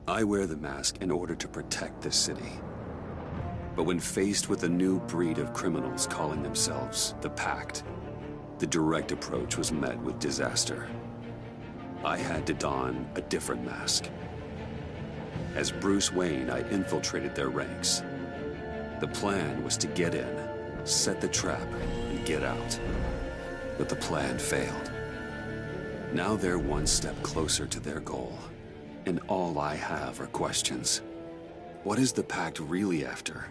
I wear the mask in order to protect this city. But when faced with a new breed of criminals calling themselves the Pact, the direct approach was met with disaster. I had to don a different mask. As Bruce Wayne, I infiltrated their ranks. The plan was to get in, set the trap, and get out. But the plan failed. Now they're one step closer to their goal, and all I have are questions. What is the Pact really after?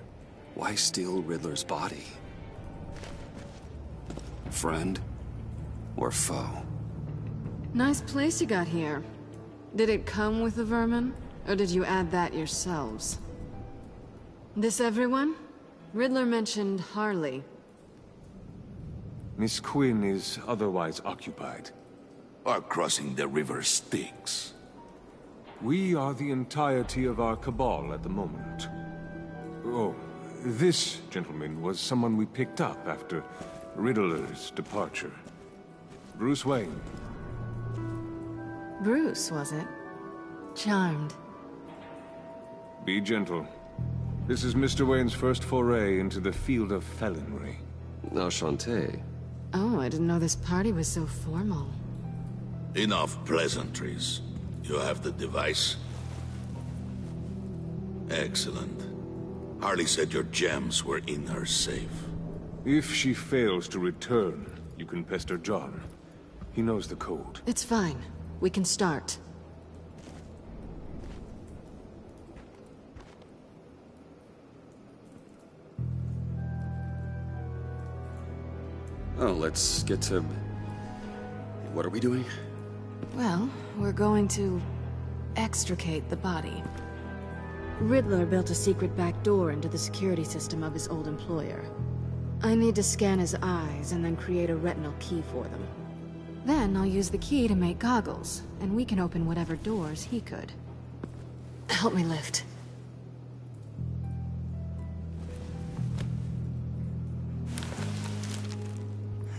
Why steal Riddler's body? Friend or foe? Nice place you got here. Did it come with the vermin, or did you add that yourselves? This everyone? Riddler mentioned Harley. Miss Quinn is otherwise occupied. Are crossing the river Styx. We are the entirety of our cabal at the moment. Oh, this gentleman was someone we picked up after Riddler's departure. Bruce Wayne. Bruce, was it? Charmed. Be gentle. This is Mr. Wayne's first foray into the field of felonry. Enchanté. Oh, I didn't know this party was so formal. Enough pleasantries. You have the device? Excellent. Harley said your gems were in her safe. If she fails to return, you can pester John. He knows the code. It's fine. We can start. Oh, let's get to... What are we doing? Well, we're going to extricate the body. Riddler built a secret back door into the security system of his old employer. I need to scan his eyes and then create a retinal key for them. Then I'll use the key to make goggles, and we can open whatever doors he could. Help me lift.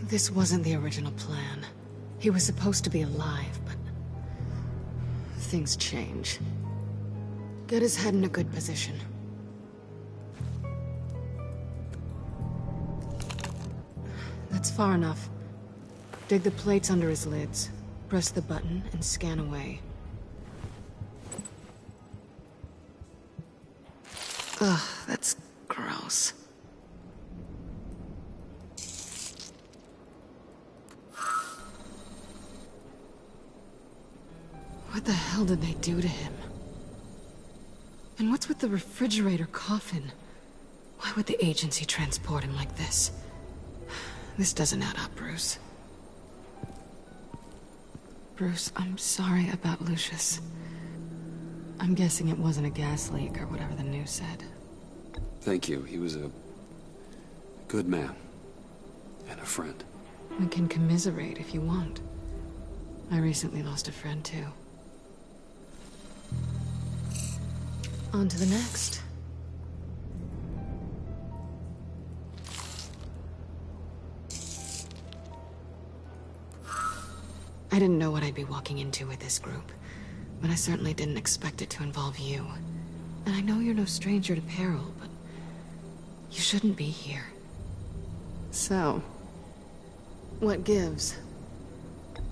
This wasn't the original plan. He was supposed to be alive, but... things change. Get his head in a good position. That's far enough. Dig the plates under his lids. Press the button and scan away. Ugh, that's gross. What the hell did they do to him? And what's with the refrigerator coffin? Why would the agency transport him like this? This doesn't add up, Bruce. Bruce, I'm sorry about Lucius. I'm guessing it wasn't a gas leak or whatever the news said. Thank you. He was a good man. And a friend. We can commiserate if you want. I recently lost a friend too. On to the next. I didn't know what I'd be walking into with this group, but I certainly didn't expect it to involve you. And I know you're no stranger to peril, but you shouldn't be here. So, what gives?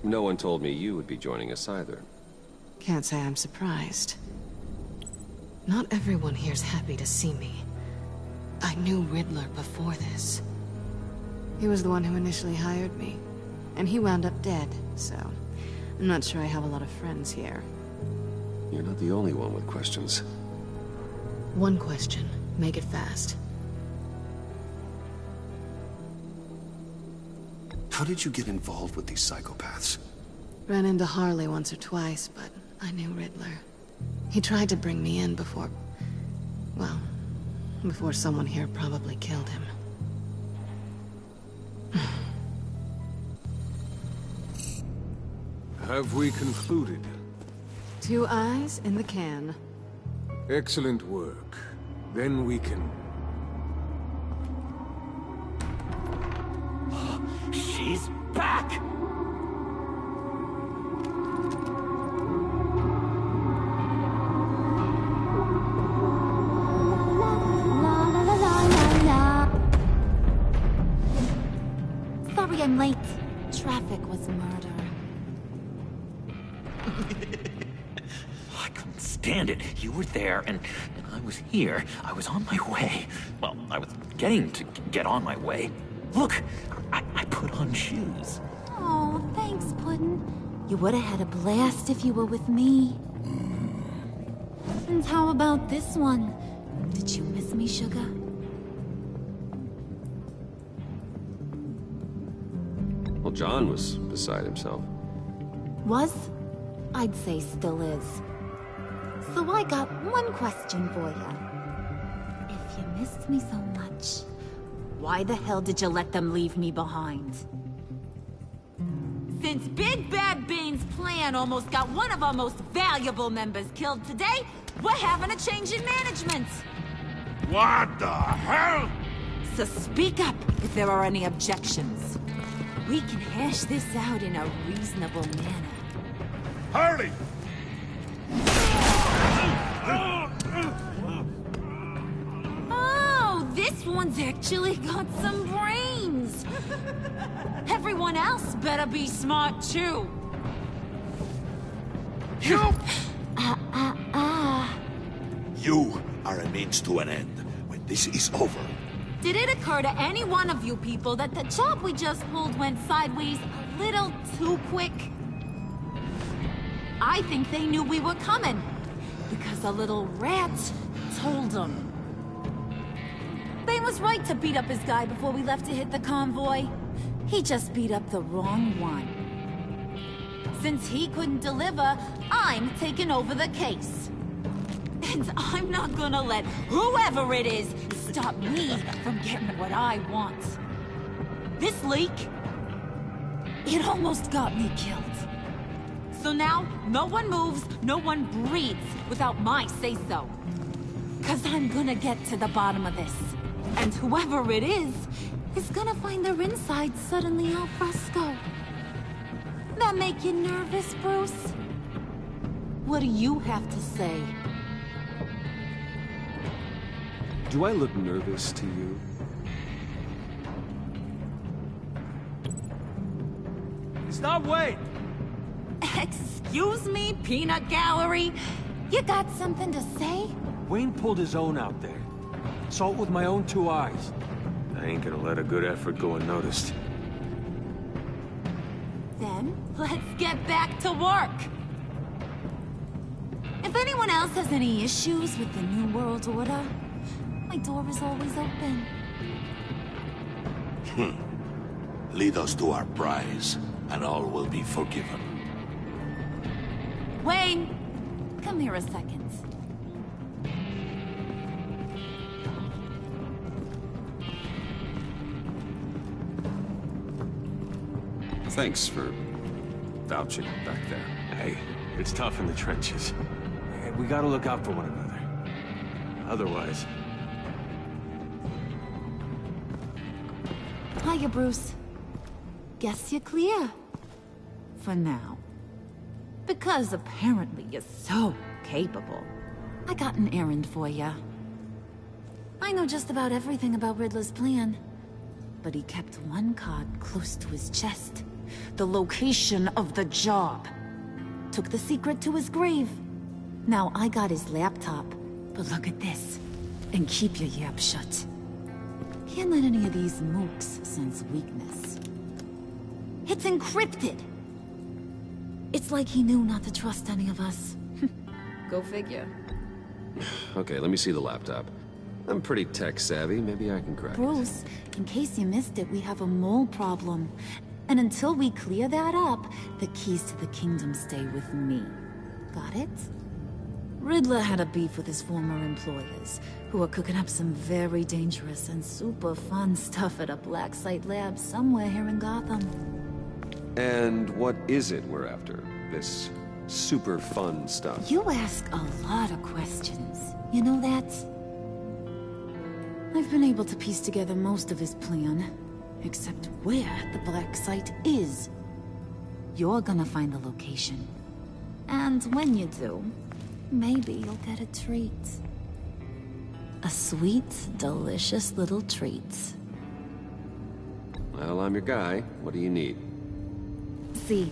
No one told me you would be joining us either. Can't say I'm surprised. Not everyone here's happy to see me. I knew Riddler before this. He was the one who initially hired me. And he wound up dead, so... I'm not sure I have a lot of friends here. You're not the only one with questions. One question. Make it fast. How did you get involved with these psychopaths? Ran into Harley once or twice, but I knew Riddler. He tried to bring me in before... well, before someone here probably killed him. Have we concluded? 2 eyes in the can. Excellent work. Then we can... She's back! I'm late. Traffic was murder. I couldn't stand it. You were there, and I was here. I was on my way. Well, I was getting to get on my way. Look, I put on shoes. Oh, thanks, Puddin'. You would've had a blast if you were with me. And how about this one? Did you miss me, Sugar? Well, John was beside himself. Was? I'd say still is. So I got one question for you. If you missed me so much, why the hell did you let them leave me behind? Since Big Bad Bane's plan almost got one of our most valuable members killed today, we're having a change in management. What the hell? So speak up if there are any objections. We can hash this out in a reasonable manner. Harley! Oh, this one's actually got some brains. Everyone else better be smart too. You! You are a means to an end. When this is over, Did it occur to any one of you people that the job we just pulled went sideways a little too quick? I think they knew we were coming, because a little rat told them. Bane was right to beat up his guy before we left to hit the convoy. He just beat up the wrong one. Since he couldn't deliver, I'm taking over the case. And I'm not gonna let whoever it is stop me from getting what I want. This leak, it almost got me killed. So now, no one moves, no one breathes without my say-so. 'Cause I'm gonna get to the bottom of this. And whoever it is gonna find their insides suddenly al fresco. That make you nervous, Bruce? What do you have to say? Do I look nervous to you? Stop, wait! Excuse me, Peanut Gallery? You got something to say? Wayne pulled his own out there. Saw it with my own 2 eyes. I ain't gonna let a good effort go unnoticed. Then, let's get back to work. If anyone else has any issues with the New World Order, my door is always open. lead us to our prize, and all will be forgiven. Wayne, come here a second. Thanks for vouching back there. Hey, it's tough in the trenches. We gotta look out for one another. Otherwise... Hiya, Bruce. Guess you're clear. For now. Because apparently you're so capable. I got an errand for ya. I know just about everything about Riddler's plan. But he kept one card close to his chest. The location of the job. Took the secret to his grave. Now I got his laptop. But look at this. And keep your yap shut. Can't let any of these mooks sense weakness. It's encrypted! It's like he knew not to trust any of us. Go figure. Okay, let me see the laptop. I'm pretty tech-savvy. Maybe I can crack it. Bruce, in case you missed it, we have a mole problem. And until we clear that up, the keys to the kingdom stay with me. Got it? Riddler had a beef with his former employers, who are cooking up some very dangerous and super fun stuff at a black site lab somewhere here in Gotham. And what is it we're after? This super fun stuff? You ask a lot of questions. You know that? I've been able to piece together most of his plan, except where the black site is. You're gonna find the location. And when you do, maybe you'll get a treat. A sweet, delicious little treat. Well, I'm your guy. What do you need? See,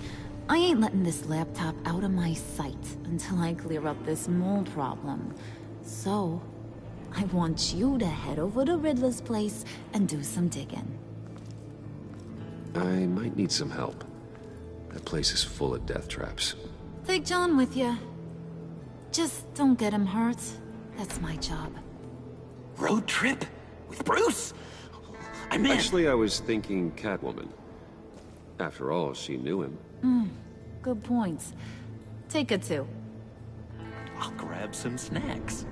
I ain't letting this laptop out of my sight until I clear up this mold problem. So, I want you to head over to Riddler's place and do some digging. I might need some help. That place is full of death traps. Take John with you. Just don't get him hurt. That's my job. Road trip? With Bruce? I'm in. Actually, I was thinking Catwoman. After all, she knew him. Good points. Take her too. I'll grab some snacks.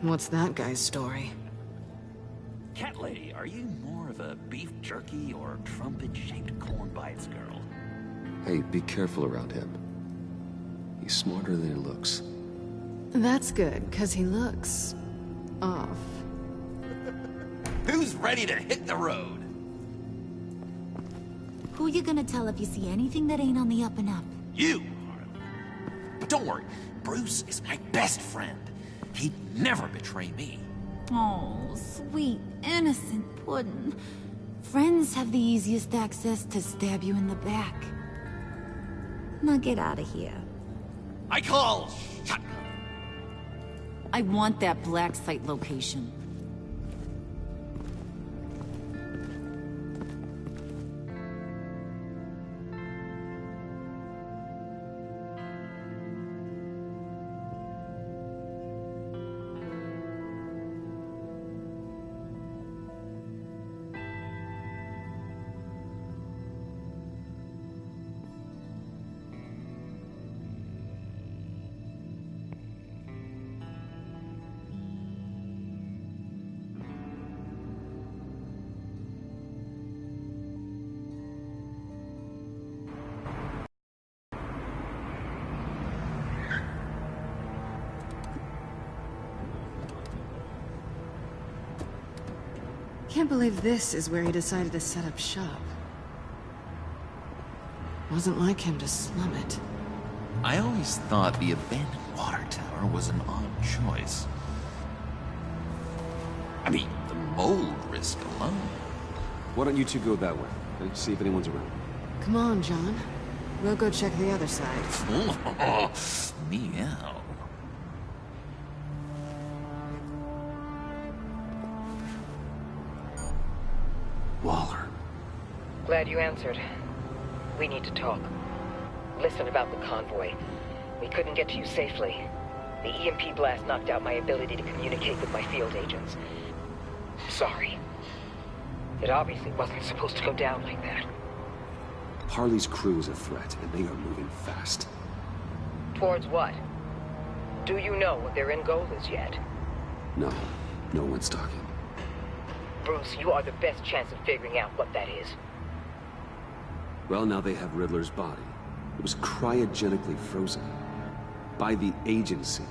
What's that guy's story? Cat Lady, are you more of a beef jerky or trumpet-shaped corn bites girl? Hey, be careful around him. He's smarter than he looks. That's good, because he looks... off. Who's ready to hit the road? Who you gonna tell if you see anything that ain't on the up and up? You, Harley. But don't worry, Bruce is my best friend. He'd never betray me. Oh, sweet, innocent Puddin'. Friends have the easiest access to stab you in the back. Now get out of here. I call shotgun. I want that black site location. Can't believe this is where he decided to set up shop. Wasn't like him to slum it. I always thought the abandoned water tower was an odd choice. I mean, the mold risk alone. Why don't you two go that way? Okay? See if anyone's around. Come on, John. We'll go check the other side. Meow. Waller. Glad you answered. We need to talk. Listen about the convoy. We couldn't get to you safely. The EMP blast knocked out my ability to communicate with my field agents. Sorry. It obviously wasn't supposed to go down like that. Harley's crew is a threat, and they are moving fast. Towards what? Do you know what their end goal is yet? No, no one's talking. Bruce, you are the best chance of figuring out what that is. Well, now they have Riddler's body. It was cryogenically frozen. By the agency.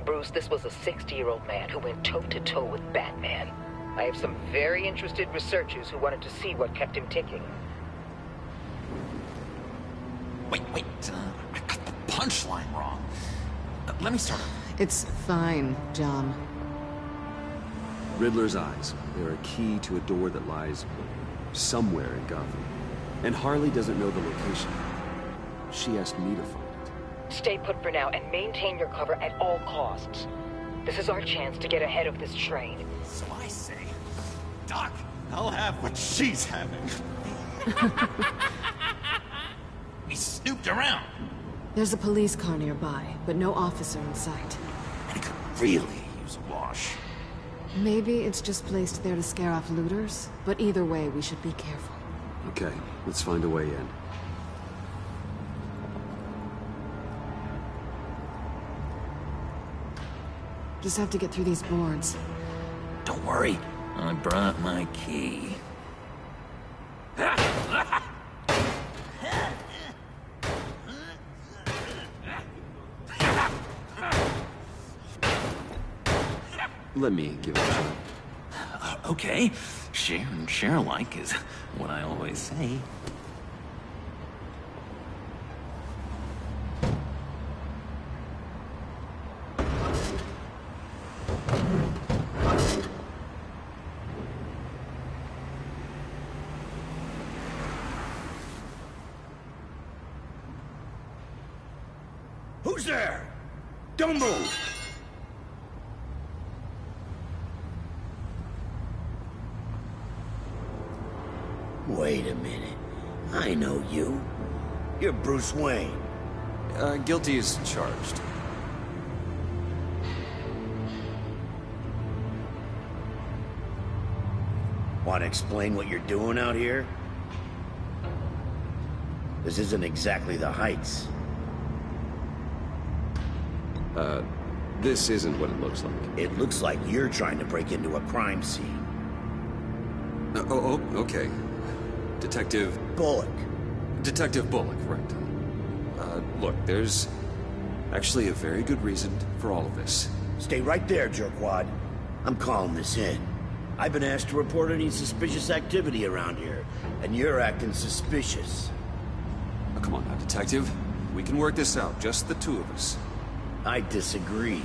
Bruce, this was a 60-year-old man who went toe-to-toe with Batman. I have some very interested researchers who wanted to see what kept him ticking. Wait, I got the punchline wrong. Let me start over. It's fine, John. Riddler's eyes. They're a key to a door that lies somewhere in Gotham. And Harley doesn't know the location. She asked me to find it. Stay put for now and maintain your cover at all costs. This is our chance to get ahead of this train. So I say, Doc, I'll have what she's having. We snooped around. There's a police car nearby, but no officer in sight. And it could really use a wash. Maybe it's just placed there to scare off looters, but either way, we should be careful. Okay, let's find a way in. Just have to get through these boards. Don't worry, I brought my key. Let me give it a shot. Okay, share and share alike is what I always say. Who's there? Don't move! Wait a minute. I know you. You're Bruce Wayne. Guilty as charged. Want to explain what you're doing out here? This isn't exactly the Heights. This isn't what it looks like. It looks like you're trying to break into a crime scene. Okay. Detective... Bullock. Detective Bullock, right. Look, there's actually a very good reason for all of this. Stay right there, jerkwad. I'm calling this in. I've been asked to report any suspicious activity around here, and you're acting suspicious. Oh, come on now, Detective. We can work this out, just the two of us. I disagree.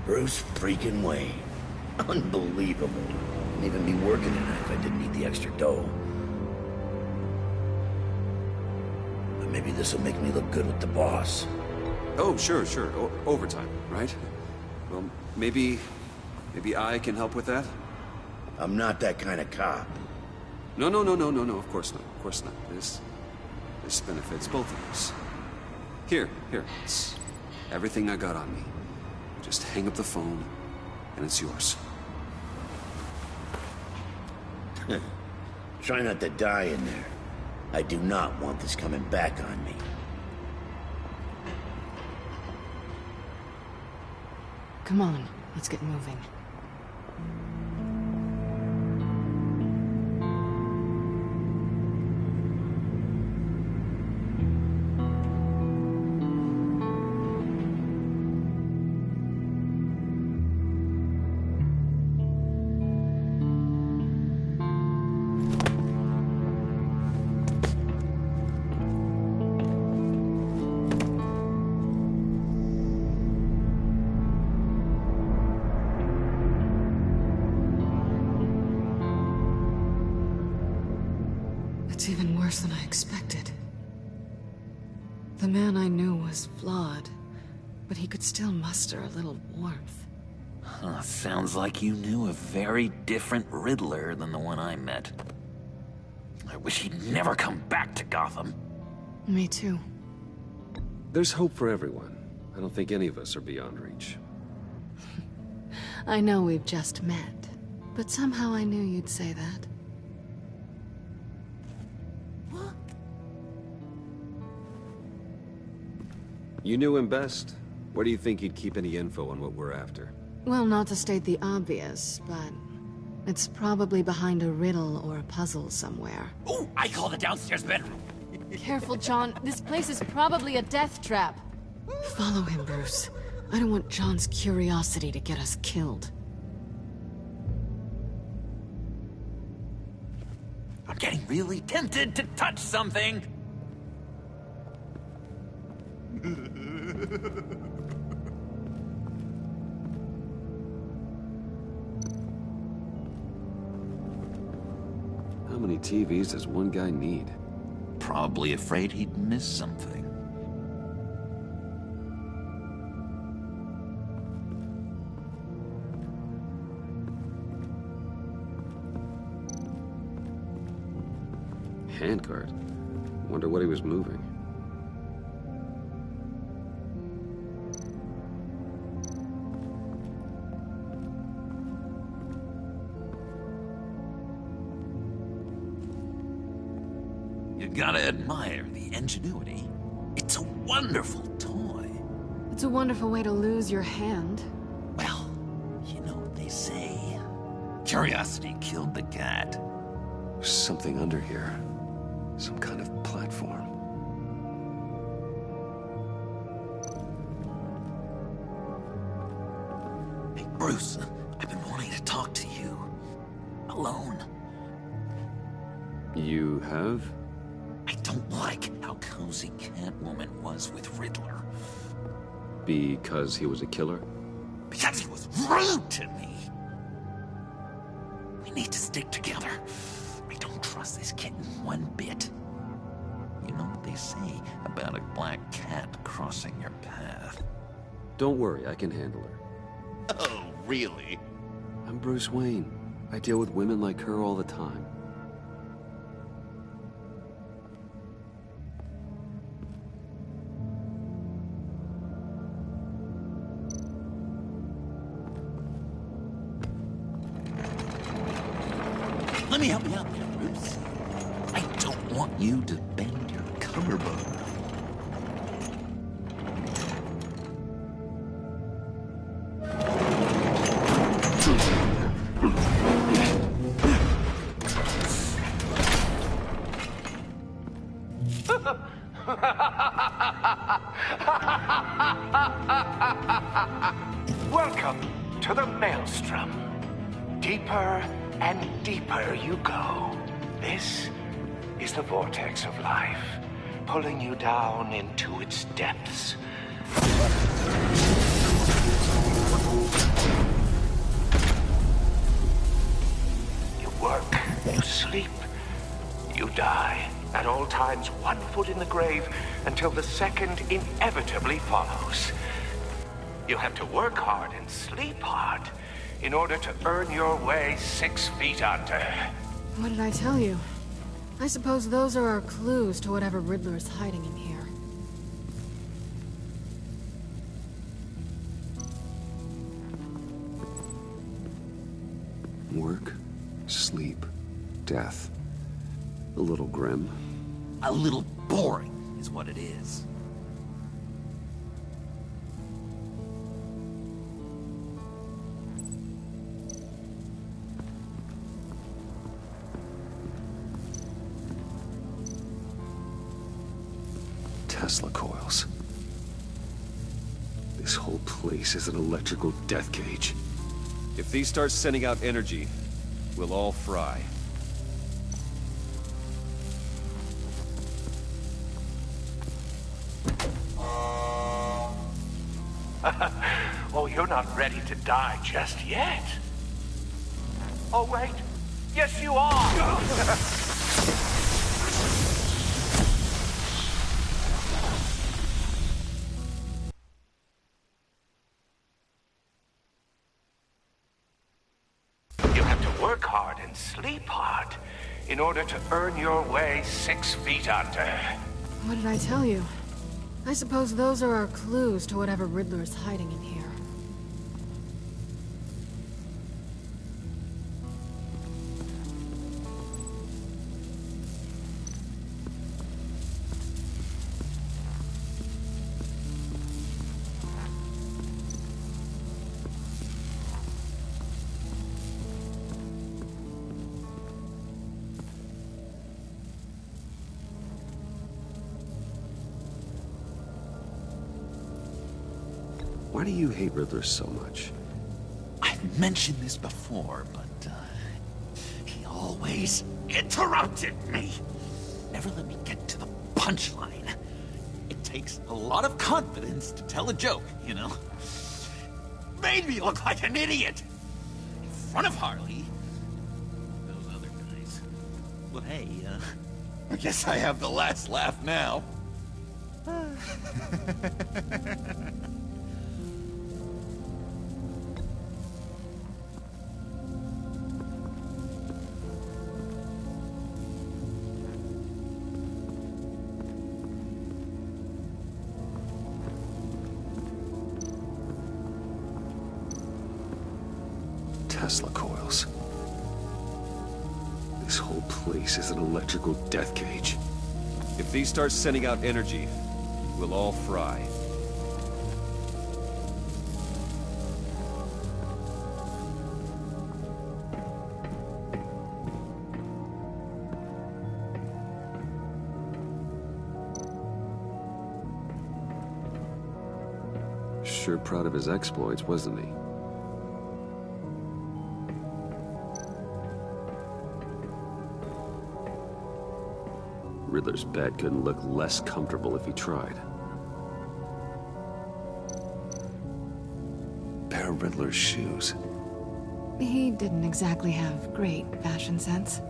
Bruce freaking Wayne. Unbelievable. Wouldn't even be working tonight if I didn't need the extra dough. But maybe this'll make me look good with the boss. Oh, sure. Overtime, right? Well, maybe I can help with that? I'm not that kind of cop. No, of course not. This benefits both of us. Here, it's everything I got on me. Just hang up the phone, and it's yours. Try not to die in there. I do not want this coming back on me. Come on, let's get moving. It's even worse than I expected. The man I knew was flawed, but he could still muster a little warmth. Sounds like you knew a very different Riddler than the one I met. I wish he'd never come back to Gotham. Me too. There's hope for everyone. I don't think any of us are beyond reach. I know we've just met, but somehow I knew you'd say that. You knew him best. Where do you think he'd keep any info on what we're after? Well, not to state the obvious, but it's probably behind a riddle or a puzzle somewhere. Oh, I call the downstairs bedroom. Careful, John. This place is probably a death trap. Follow him, Bruce. I don't want John's curiosity to get us killed. I'm getting really tempted to touch something. How many TVs does one guy need? Probably afraid he'd miss something. Handcart. Wonder what he was moving. You gotta admire the ingenuity. It's a wonderful toy. It's a wonderful way to lose your hand. Well, you know what they say. Curiosity killed the cat. There's something under here. Some kind of platform. Hey, Bruce, I've been wanting to talk to you. Alone. You have? I don't like how cozy Catwoman was with Riddler. Because he was a killer? Because he was rude to me. We need to stick together. I don't trust this kitten one bit. You know? what they say about a black cat crossing your path. Don't worry, I can handle her. Oh, really? I'm Bruce Wayne. I deal with women like her all the time. Let me help you out there, Bruce. I don't want you to bend your collarbone. Welcome to the Maelstrom. Deeper and deeper you go. This is the vortex of life, pulling you down into its depths. You work, you sleep, you die. At all times, one foot in the grave until the second inevitably follows. You have to work hard and sleep hard in order to earn your way 6 feet under. What did I tell you? I suppose those are our clues to whatever Riddler is hiding in here. Work, sleep, death. A little grim. A little boring is what it is. Tesla coils. This whole place is an electrical death cage. If these start sending out energy, we'll all fry. Oh, you're not ready to die just yet. Oh, wait. Yes, you are. You have to work hard and sleep hard in order to earn your way 6 feet under. What did I tell you? I suppose those are our clues to whatever Riddler is hiding in here. Why do you hate Riddler so much? I've mentioned this before, but he always interrupted me. Never let me get to the punchline. It takes a lot of confidence to tell a joke, you know? Made me look like an idiot. In front of Harley. Those other guys. Well, hey, I guess I have the last laugh now. Tesla coils. This whole place is an electrical death cage. If these start sending out energy, we'll all fry. Sure proud of his exploits, wasn't he? Riddler's bed couldn't look less comfortable if he tried. Pair of Riddler's shoes. He didn't exactly have great fashion sense.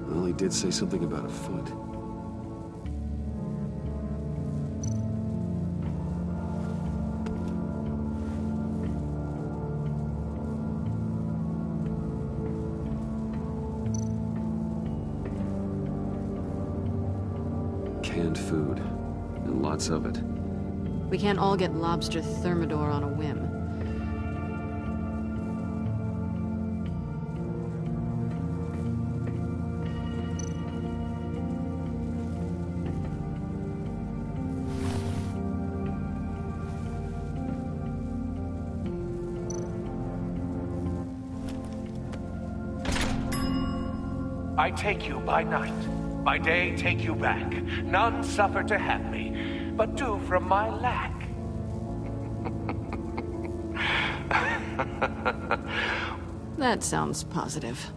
Well, he he did say something about a foot. Canned food, and lots of it. We can't all get lobster thermidor on a whim. I take you by night, by day take you back. None suffer to have me, but do from my lack. That sounds positive.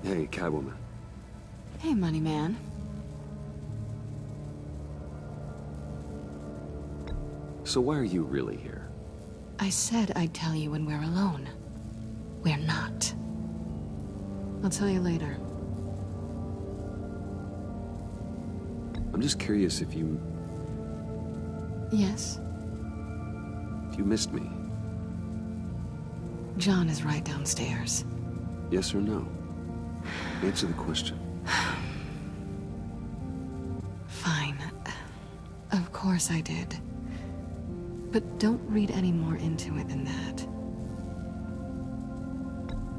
Hey, Catwoman. Hey, Money Man. So why are you really here? I said I'd tell you when we're alone. We're not. I'll tell you later. I'm just curious if you... Yes? If you missed me. John is right downstairs. Yes or no? Answer the question. Fine. Of course I did. But don't read any more into it than that.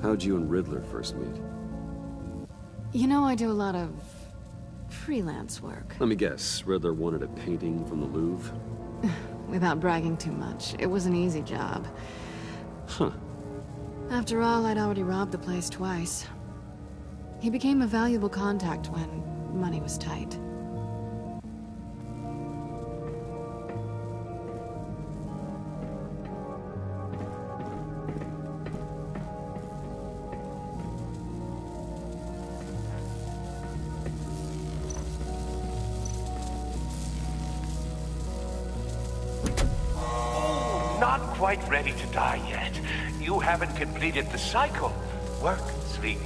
How'd you and Riddler first meet? You know, I do a lot of freelance work. Let me guess, Riddler wanted a painting from the Louvre? Without bragging too much, it was an easy job. Huh. After all, I'd already robbed the place twice. He became a valuable contact when money was tight. Not quite ready to die yet. You haven't completed the cycle. Work, sleep,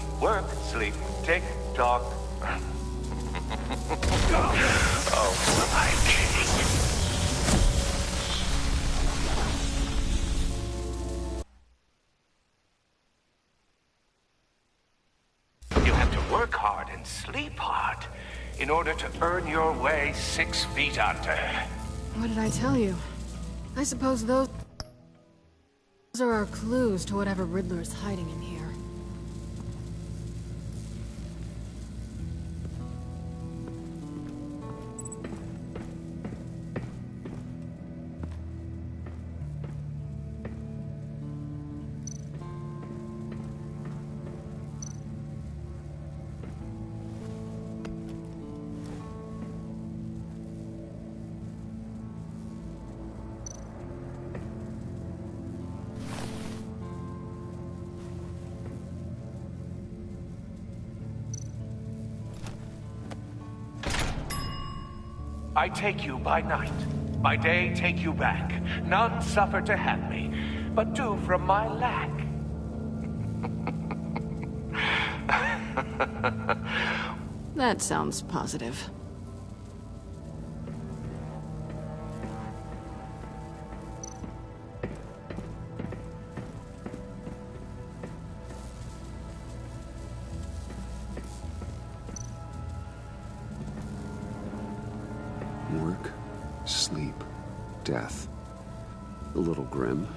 tick tock. Oh, my king. You have to work hard and sleep hard in order to earn your way 6 feet under. What did I tell you? I suppose those are our clues to whatever Riddler's hiding in here. I take you by night, by day take you back. None suffer to have me, but do from my lack. That sounds positive. Work, sleep, death. A little grim.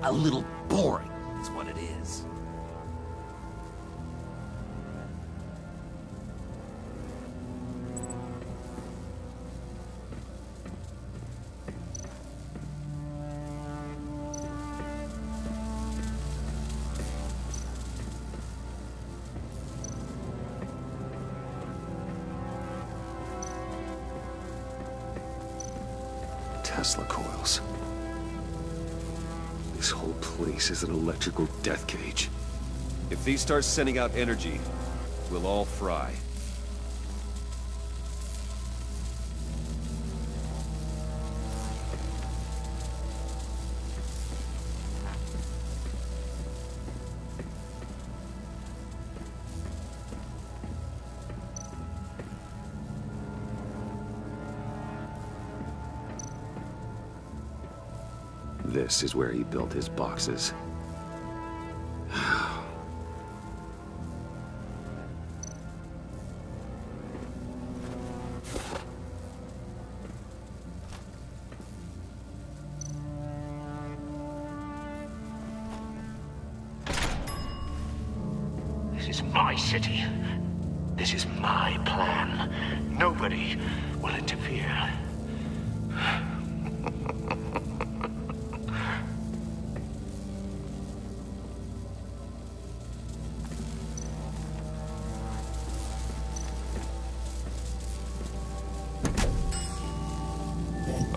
A little boring, is what it is. Tesla coils. This whole place is an electrical death cage. If these start sending out energy, we'll all fry. This is where he built his boxes. This is my city. This is my plan. Nobody will interfere.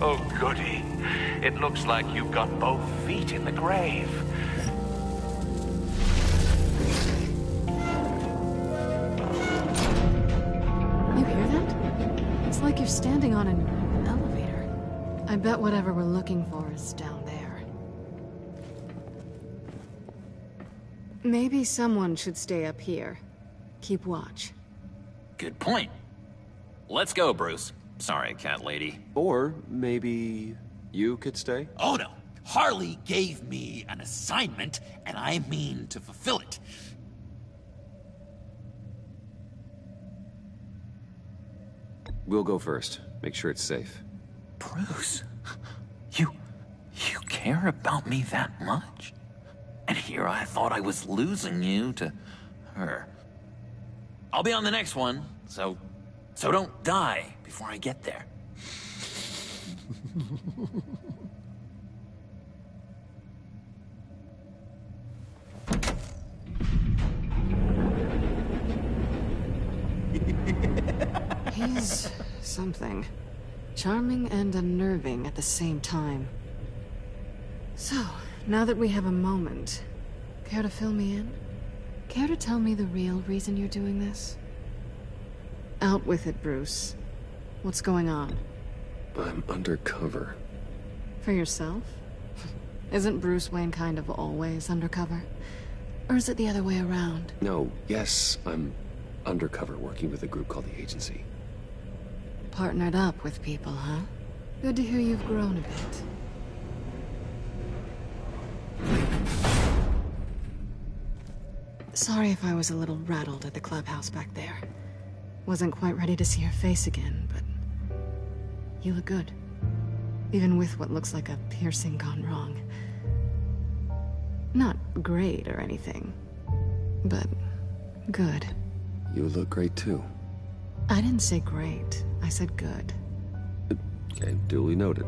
Oh, goody. It looks like you've got both feet in the grave. You hear that? It's like you're standing on an elevator. I bet whatever we're looking for is down there. Maybe someone should stay up here. Keep watch. Good point. Let's go, Bruce. Sorry, cat lady. Or maybe you could stay? Oh no. Harley gave me an assignment, and I mean to fulfill it. We'll go first. Make sure it's safe. Bruce, you care about me that much? And here I thought I was losing you to her. I'll be on the next one, so don't die before I get there. He's something. Charming and unnerving at the same time. So, now that we have a moment, care to fill me in? Care to tell me the real reason you're doing this? Out with it, Bruce. What's going on? I'm undercover. For yourself? Isn't Bruce Wayne kind of always undercover? Or is it the other way around? No, yes, I'm undercover working with a group called the Agency. Partnered up with people, huh? Good to hear you've grown a bit. Sorry if I was a little rattled at the clubhouse back there. Wasn't quite ready to see your face again, but you look good. Even with what looks like a piercing gone wrong. Not great or anything, but good. You look great too. I didn't say great. I said good. Okay, duly noted.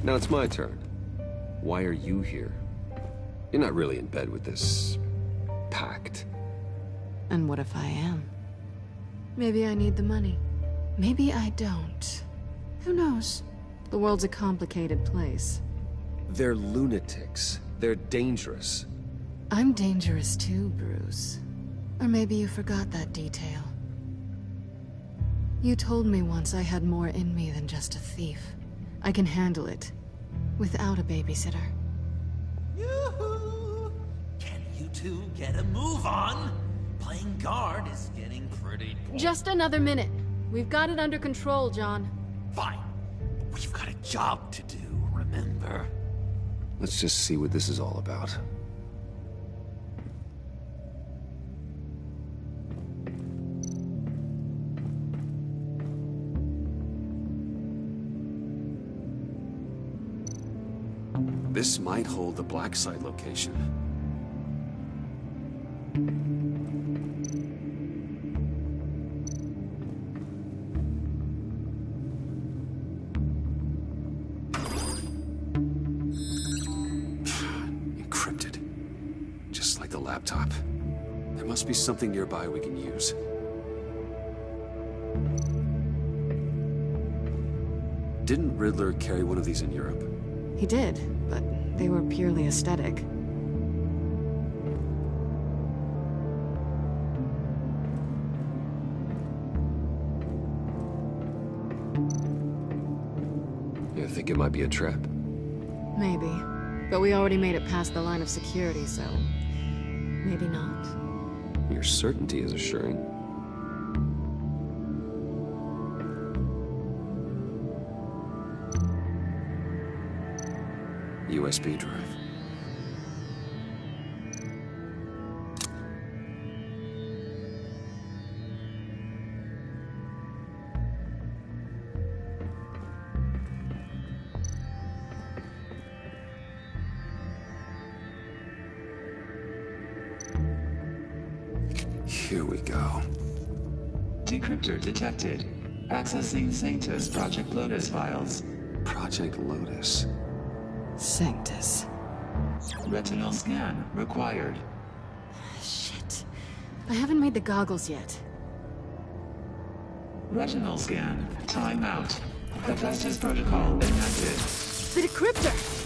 Now it's my turn. Why are you here? You're not really in bed with this pact. And what if I am? Maybe I need the money. Maybe I don't. Who knows? The world's a complicated place. They're lunatics. They're dangerous. I'm dangerous too, Bruce. Or maybe you forgot that detail. You told me once I had more in me than just a thief. I can handle it. Without a babysitter. Yoo-hoo! Can you two get a move on? Playing guard is getting pretty boring. Just another minute. We've got it under control, John. Fine. We've got a job to do, remember? Let's just see what this is all about. This might hold the black site location. Encrypted. Just like the laptop. There must be something nearby we can use. Didn't Riddler carry one of these in Europe? He did, but they were purely aesthetic. You think it might be a trap? Maybe. But we already made it past the line of security, so... maybe not. Your certainty is assuring. USB drive. Here we go. Decryptor detected. Accessing Sanctus Project Lotus files. Project Lotus. Sanctus. Retinal scan required. Shit. I haven't made the goggles yet. Retinal scan. Timeout. Hephaestus protocol enacted. The decryptor!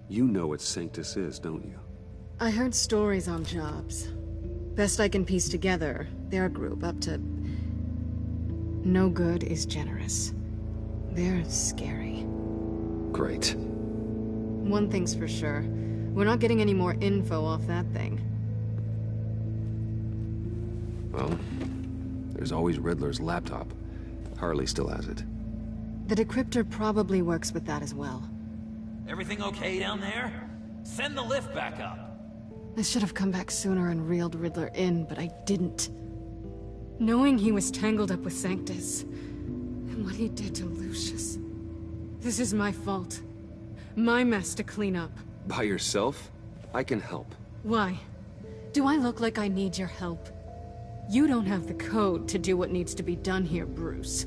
You know what Sanctus is, don't you? I heard stories on jobs. Best I can piece together, their group up to... No good is generous. They're scary. Great. One thing's for sure. We're not getting any more info off that thing. Well, there's always Riddler's laptop. Harley still has it. The decryptor probably works with that as well. Everything okay down there? Send the lift back up. I should have come back sooner and reeled Riddler in, but I didn't. Knowing he was tangled up with Sanctus, and what he did to Lucius. This is my fault. My mess to clean up. By yourself? I can help. Why? Do I look like I need your help? You don't have the code to do what needs to be done here, Bruce.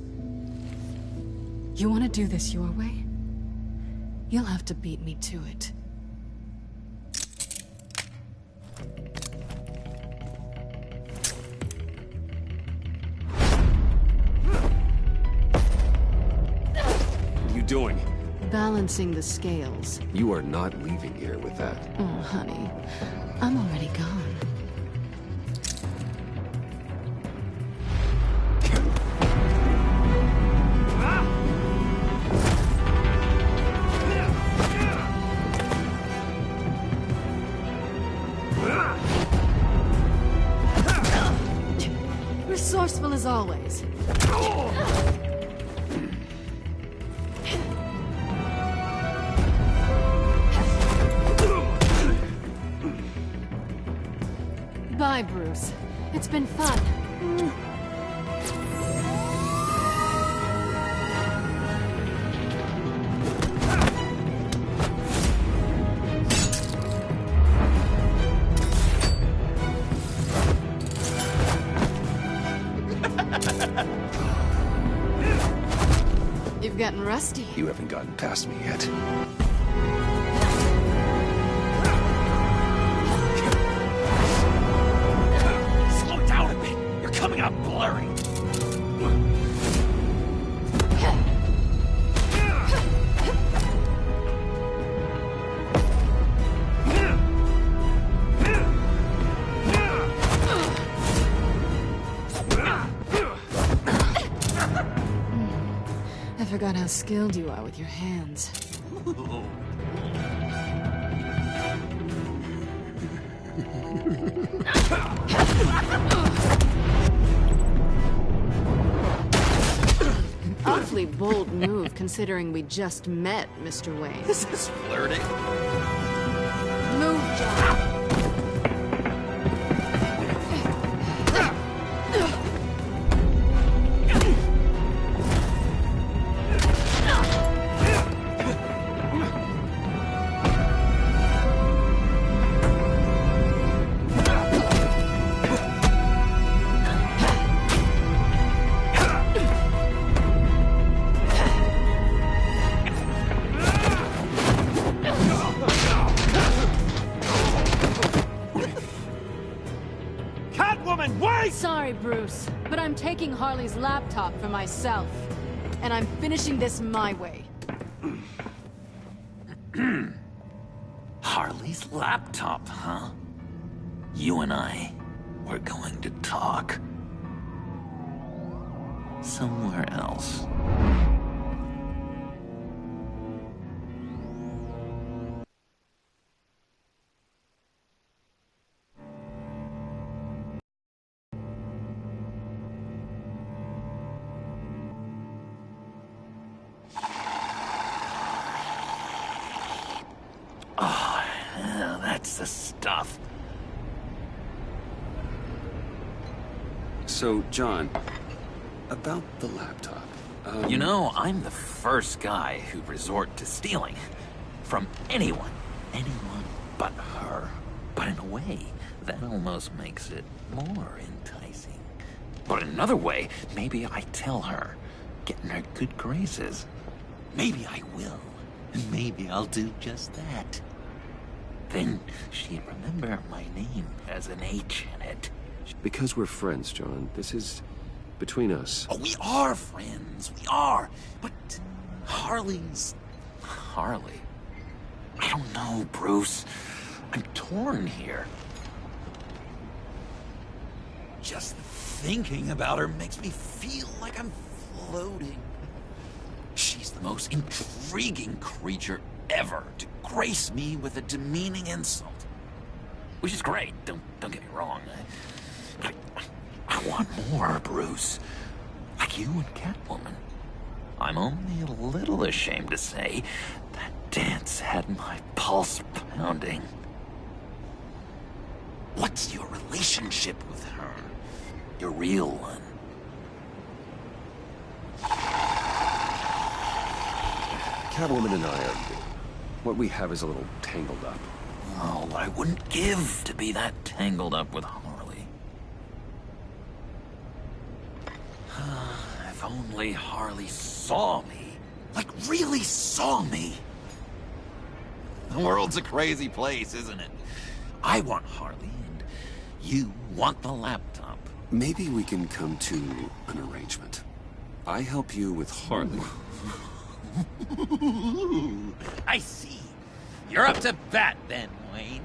You want to do this your way? You'll have to beat me to it. What are you doing? Balancing the scales. You are not leaving here with that. Oh, honey. I'm already gone. Resourceful as always. Bye, Bruce. It's been fun. You've gotten rusty. You haven't gotten past me yet. Slow down a bit. You're coming out blurry. I forgot how skilled you are with your hands. Awfully bold move, considering we just met, Mr. Wayne. This is flirting. Move, John. Sorry, Bruce, but I'm taking Harley's laptop for myself. And I'm finishing this my way. Harley's laptop, huh? You and I, we're going to talk. Somewhere else. That's the stuff. So, John, about the laptop. You know, I'm the first guy who'd resort to stealing. From anyone. Anyone but her. But in a way, that almost makes it more enticing. But in another way, maybe I tell her, get in her good graces. Maybe I will. And maybe I'll do just that. Then she'd remember my name as an H in it. Because we're friends, John. This is between us. Oh, we are friends. We are. But Harley's... Harley? I don't know, Bruce. I'm torn here. Just thinking about her makes me feel like I'm floating. She's the most intriguing creature ever to grace me with a demeaning insult. Which is great, don't get me wrong. But I want more, Bruce. Like you and Catwoman. I'm only a little ashamed to say that dance had my pulse pounding. What's your relationship with her? Your real one? Catwoman and I are... what we have is a little tangled up. Oh, I wouldn't give to be that tangled up with Harley. If only Harley saw me. Like, really saw me. The world's a crazy place, isn't it? I want Harley, and you want the laptop. Maybe we can come to an arrangement. I help you with Harley. I see. You're up to bat then, Wayne.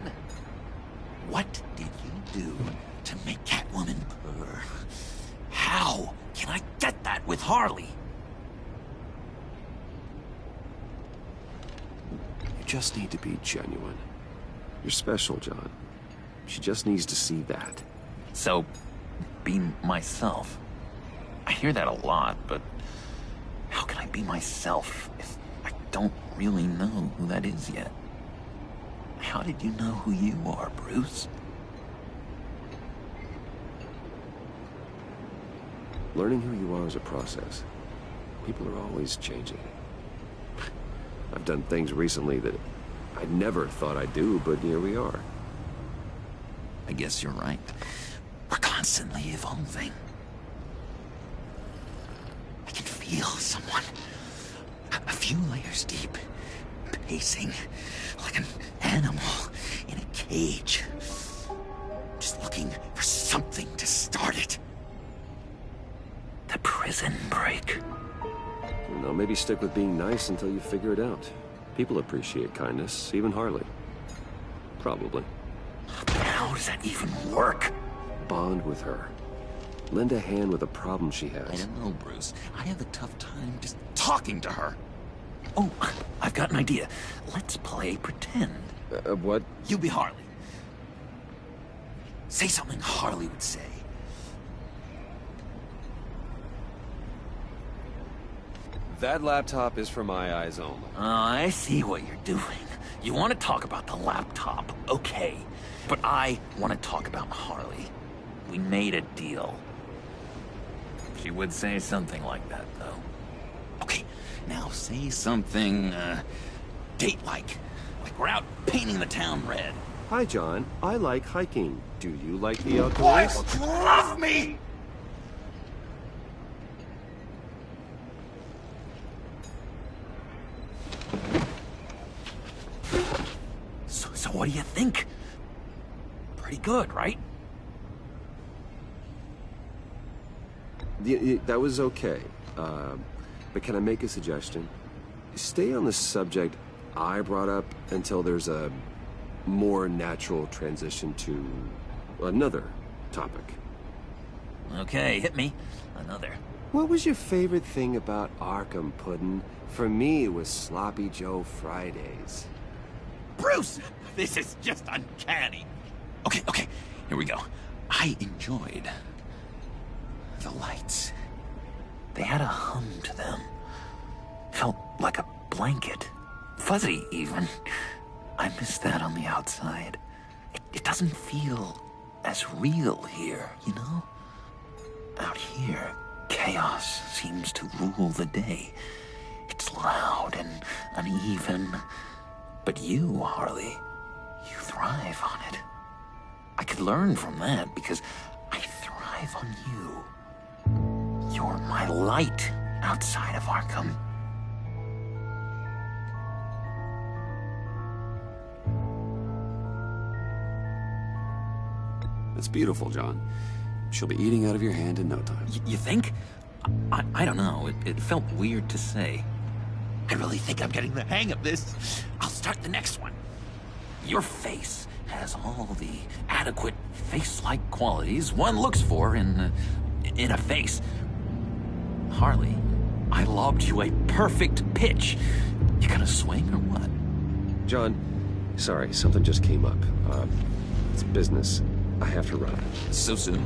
What did you do to make Catwoman purr? How can I get that with Harley? You just need to be genuine. You're special, John. She just needs to see that. So, be myself. I hear that a lot, but how can I be myself if I don't really know who that is yet? How did you know who you are, Bruce? Learning who you are is a process. People are always changing. I've done things recently that I never thought I'd do, but here we are. I guess you're right. We're constantly evolving. I can feel someone a few layers deep, pacing like an animal in a cage, just looking for something to start it. The prison break. You know, maybe stick with being nice until you figure it out. People appreciate kindness, even Harley. Probably. How does that even work? Bond with her. Lend a hand with a problem she has. I don't know, Bruce. I have a tough time just talking to her. Oh, I've got an idea. Let's play pretend. What? You be Harley. Say something Harley would say. That laptop is for my eyes only. I see what you're doing. You want to talk about the laptop, okay. But I want to talk about Harley. We made a deal. She would say something like that, though. Okay, now say something, date-like. Like we're out painting the town red. Hi, John. I like hiking. Do you like the outdoors? What? You love me! So what do you think? Pretty good, right? That was okay. But can I make a suggestion? Stay on the subject I brought up until there's a more natural transition to another topic. Okay, hit me. Another. What was your favorite thing about Arkham Puddin'? For me, it was Sloppy Joe Fridays. Bruce! This is just uncanny. Okay, here we go. I enjoyed the lights. They had a hum to them. Felt like a blanket. Fuzzy, even. I miss that on the outside. it doesn't feel as real here, you know? Out here, chaos seems to rule the day. It's loud and uneven. But you, Harley, you thrive on it. I could learn from that because I thrive on you. You're my light outside of Arkham. That's beautiful, John. She'll be eating out of your hand in no time. You think? I don't know. It felt weird to say. I really think I'm getting the hang of this. I'll start the next one. Your face has all the adequate face-like qualities one looks for in a face. Harley, I lobbed you a perfect pitch. You gonna swing or what? John, sorry, something just came up. It's business. I have to run. So soon?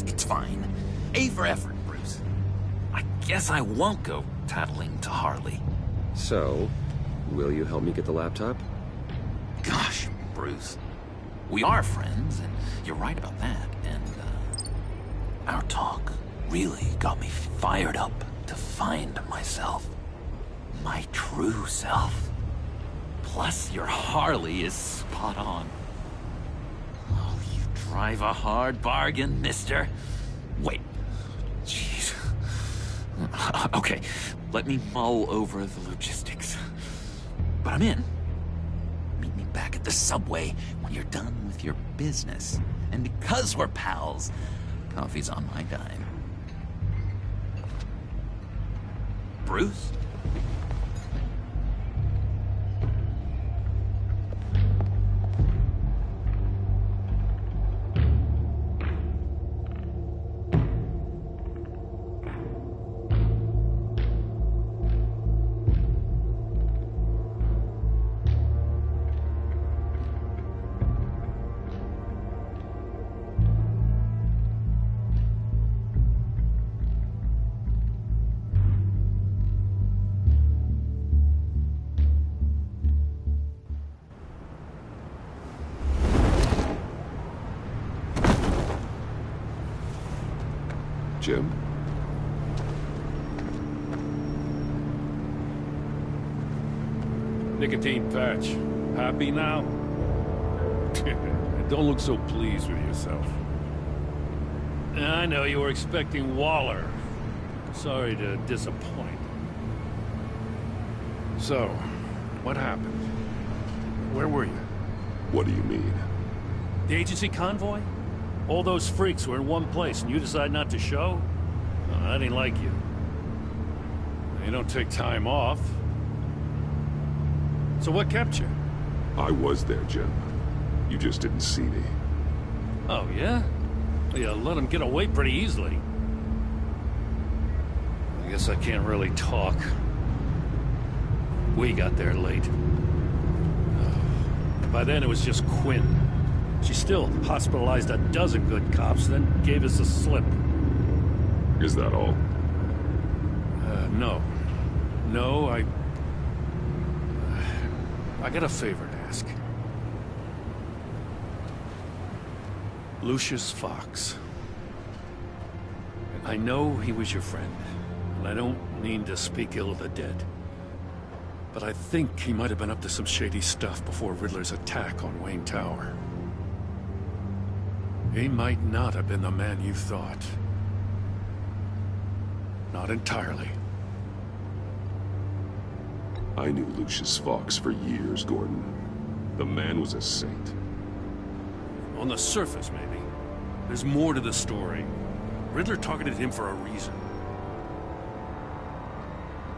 It's fine. A for effort, Bruce. I guess I won't go tattling to Harley. So, will you help me get the laptop? Gosh, Bruce. We are friends, and you're right about that. And, our talk really got me fired up to find myself. My true self. Plus, your Harley is spot on. Oh, you drive a hard bargain, mister. Wait. Jeez. Okay, let me mull over the logistics. But I'm in. Meet me back at the subway when you're done with your business. And because we're pals, coffee's on my dime. Bruce? Jim? Nicotine patch. Happy now? Don't look so pleased with yourself. I know you were expecting Waller. Sorry to disappoint. So, what happened? Where were you? What do you mean? The agency convoy? All those freaks were in one place and you decide not to show? I didn't like you. You don't take time off. So what kept you? I was there, Jim. You just didn't see me. Oh, yeah? You let them get away pretty easily. I guess I can't really talk. We got there late. By then it was just Quinn. She still hospitalized a dozen good cops, then gave us the slip. Is that all? No. No, I got a favor to ask. Lucius Fox. I know he was your friend, and I don't mean to speak ill of the dead. But I think he might have been up to some shady stuff before Riddler's attack on Wayne Tower. He might not have been the man you thought. Not entirely. I knew Lucius Fox for years, Gordon. The man was a saint. On the surface, maybe. There's more to the story. Riddler targeted him for a reason.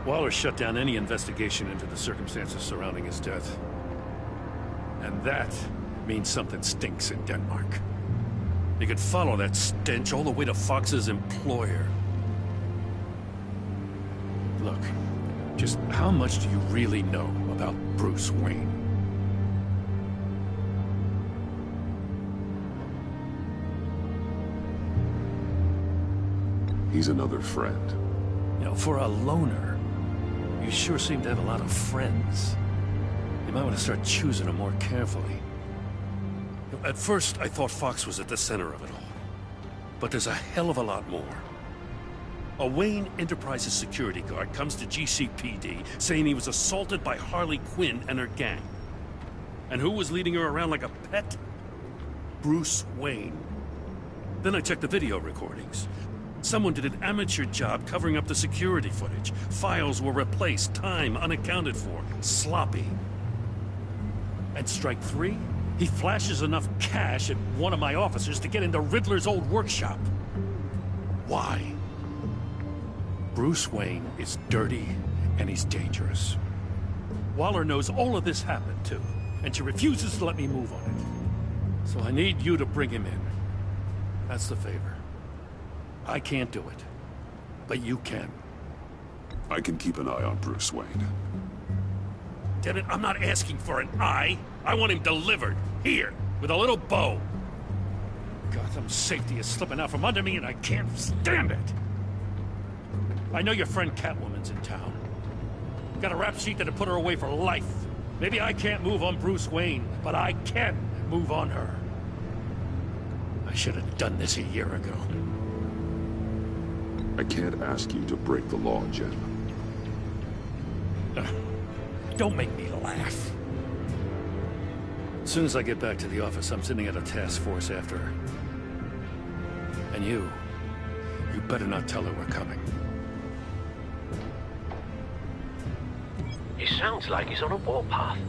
Waller shut down any investigation into the circumstances surrounding his death. And that means something stinks in Denmark. You could follow that stench all the way to Fox's employer. Look, just how much do you really know about Bruce Wayne? He's another friend. You know, for a loner, you sure seem to have a lot of friends. You might want to start choosing them more carefully. at first I thought Fox was at the center of it all. But there's a hell of a lot more. A Wayne Enterprises security guard comes to GCPD saying he was assaulted by Harley Quinn and her gang. And who was leading her around like a pet? Bruce Wayne. Then I checked the video recordings. Someone did an amateur job covering up the security footage. Files were replaced, time unaccounted for, sloppy. At strike 3, he flashes enough cash at one of my officers to get into Riddler's old workshop. Why? Bruce Wayne is dirty and he's dangerous. Waller knows all of this happened too, and she refuses to let me move on it. So I need you to bring him in. That's the favor. I can't do it, but you can. I can keep an eye on Bruce Wayne. Get it? I'm not asking for an eye. I want him delivered. Here, with a little bow. Gotham safety is slipping out from under me and I can't stand it. I know your friend Catwoman's in town. Got a rap sheet that'd put her away for life. Maybe I can't move on Bruce Wayne, but I can move on her. I should have done this a year ago. I can't ask you to break the law, Jim. Don't make me laugh. As soon as I get back to the office, I'm sending out a task force after her. And you better not tell her we're coming. He sounds like he's on a warpath.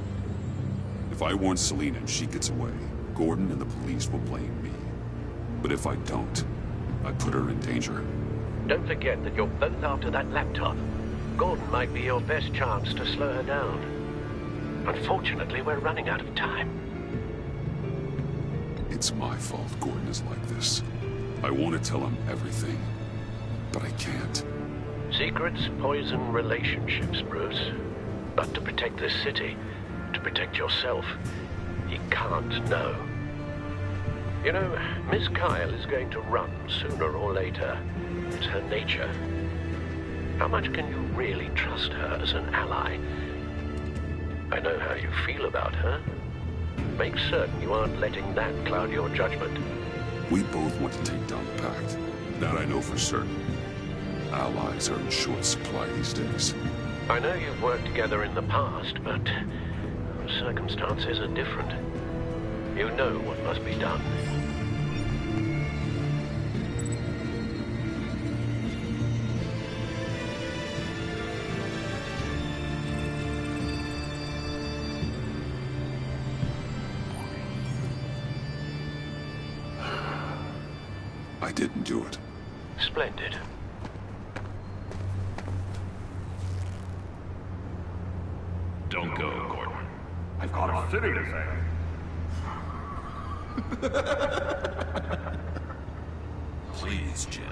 If I warn Selina and she gets away, Gordon and the police will blame me. But if I don't, I put her in danger. Don't forget that you're both after that laptop. Gordon might be your best chance to slow her down. Unfortunately, we're running out of time. It's my fault Gordon is like this. I want to tell him everything, but I can't. Secrets poison relationships, Bruce. But to protect this city, to protect yourself, he can't know. You know, Miss Kyle is going to run sooner or later. It's her nature. How much can you really trust her as an ally? I know how you feel about her. Make certain you aren't letting that cloud your judgment. We both want to take down the Pact. That I know for certain. Allies are in short supply these days. I know you've worked together in the past, but circumstances are different. You know what must be done. I didn't do it. Splendid. Don't go, Gordon. I've got a city to save. Please, Jim.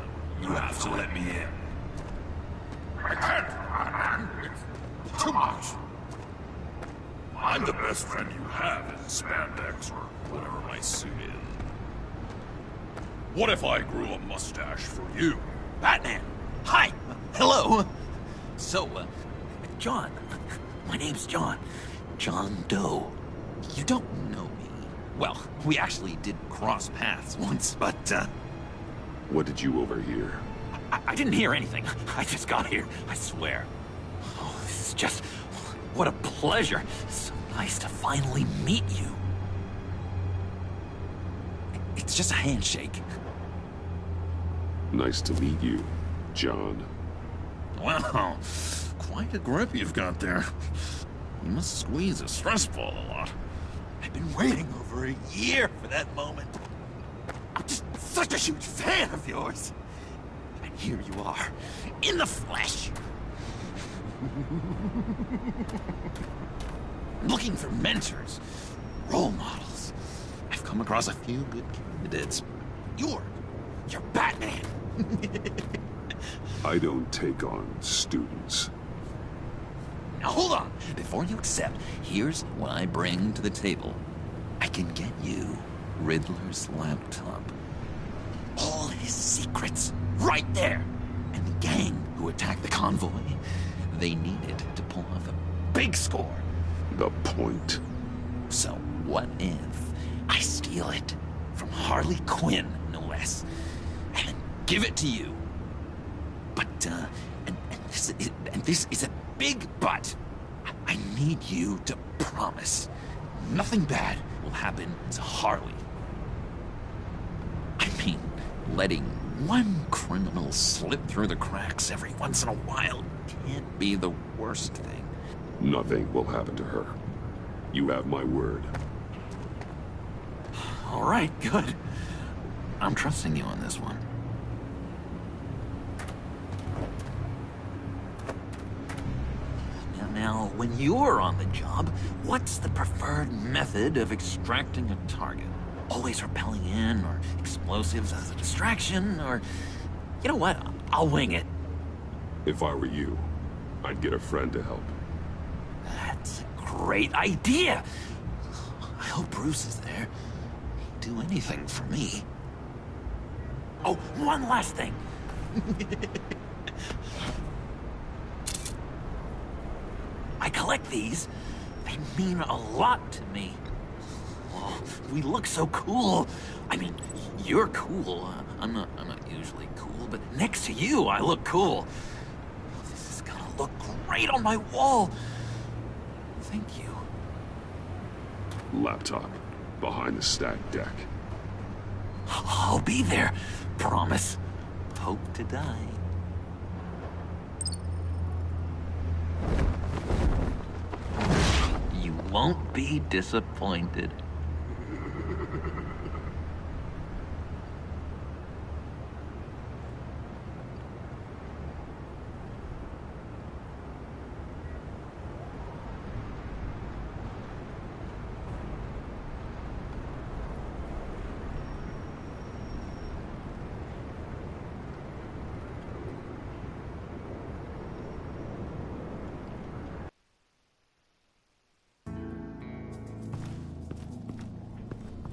You have to let me in. I can't. It's too much. I'm the best friend you have in spandex or whatever my suit is. What if I grew a mustache for you? Batman! Hi! Hello! So, John. My name's John. John Doe. You don't know me. Well, we actually did cross paths once, but, What did you overhear? I didn't hear anything. I just got here, I swear. Oh, this is just... what a pleasure. So nice to finally meet you. It's just a handshake. Nice to meet you, John. Wow, quite a grip you've got there. You must squeeze a stress ball a lot. I've been waiting over a year for that moment. I'm just such a huge fan of yours. And here you are, in the flesh. Looking for mentors, role models. I've come across a few good candidates. You're Batman. I don't take on students. Now hold on. Before you accept, here's what I bring to the table. I can get you Riddler's laptop. All his secrets, right there. And the gang who attacked the convoy, they needed to pull off a big score. The point. So what if I steal it from Harley Quinn, no less, and then give it to you. But, and this is a big but. I need you to promise nothing bad will happen to Harley. I mean, letting one criminal slip through the cracks every once in a while can't be the worst thing. Nothing will happen to her. You have my word. All right, good. I'm trusting you on this one. Now, when you're on the job, what's the preferred method of extracting a target? Always rappelling in, or explosives as a distraction, or... You know what? I'll wing it. If I were you, I'd get a friend to help. That's a great idea! I hope Bruce is there. He'd do anything for me. Oh, one last thing! I collect these. They mean a lot to me. Oh, we look so cool. I mean, you're cool. I'm not usually cool, but next to you, I look cool. This is gonna look great on my wall. Thank you. Laptop. Behind the stacked deck. I'll be there. Promise. Hope to die. You won't be disappointed.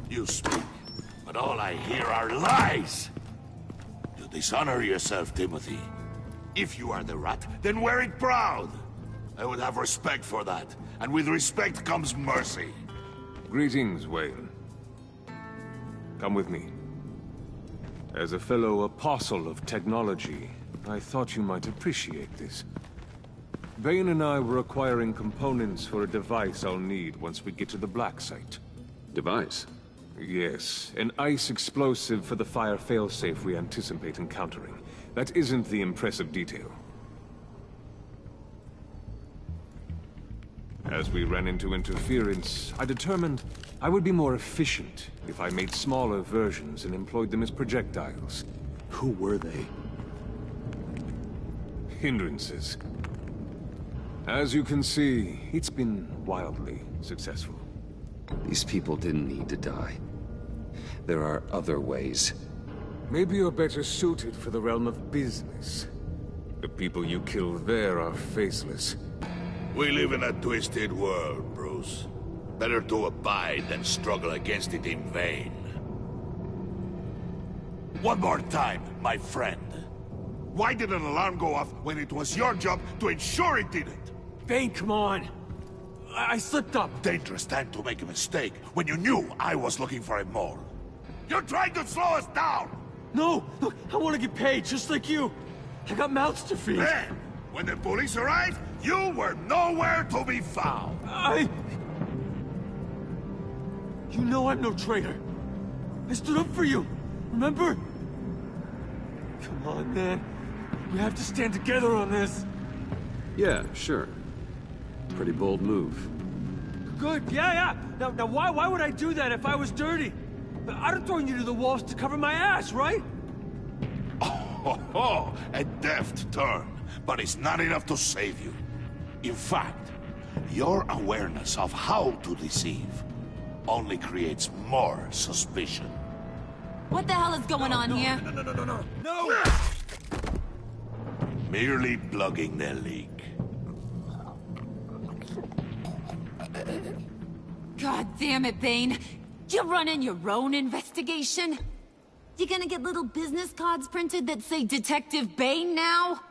You speak, but all I hear are lies! You dishonor yourself, Timothy. If you are the rat, then wear it proud! I would have respect for that, and with respect comes mercy. Greetings, Wayne. Come with me. As a fellow apostle of technology, I thought you might appreciate this. Bane and I were acquiring components for a device I'll need once we get to the Black Site. Device? Yes, an ice explosive for the fire failsafe we anticipate encountering. That isn't the impressive detail. As we ran into interference, I determined I would be more efficient if I made smaller versions and employed them as projectiles. Who were they? Hindrances. As you can see, it's been wildly successful. These people didn't need to die. There are other ways. Maybe you're better suited for the realm of business. The people you kill there are faceless. We live in a twisted world, Bruce. Better to abide than struggle against it in vain. One more time, my friend. Why did an alarm go off when it was your job to ensure it didn't? Bane, come on! I slipped up! Dangerous time to make a mistake when you knew I was looking for a mole. You're trying to slow us down! No! Look, I want to get paid, just like you! I got mouths to feed! Then, when the police arrived, you were nowhere to be found! You know I'm no traitor! I stood up for you, remember? Come on, man. We have to stand together on this! Yeah, sure. Pretty bold move. Good, yeah. Now why would I do that if I was dirty? I'd have thrown you to the walls to cover my ass, right? Oh, a deft turn, but it's not enough to save you. In fact, your awareness of how to deceive only creates more suspicion. What the hell is going on here? No! Merely plugging the leak. God damn it, Bane. You're running your own investigation? You gonna get little business cards printed that say Detective Bane now?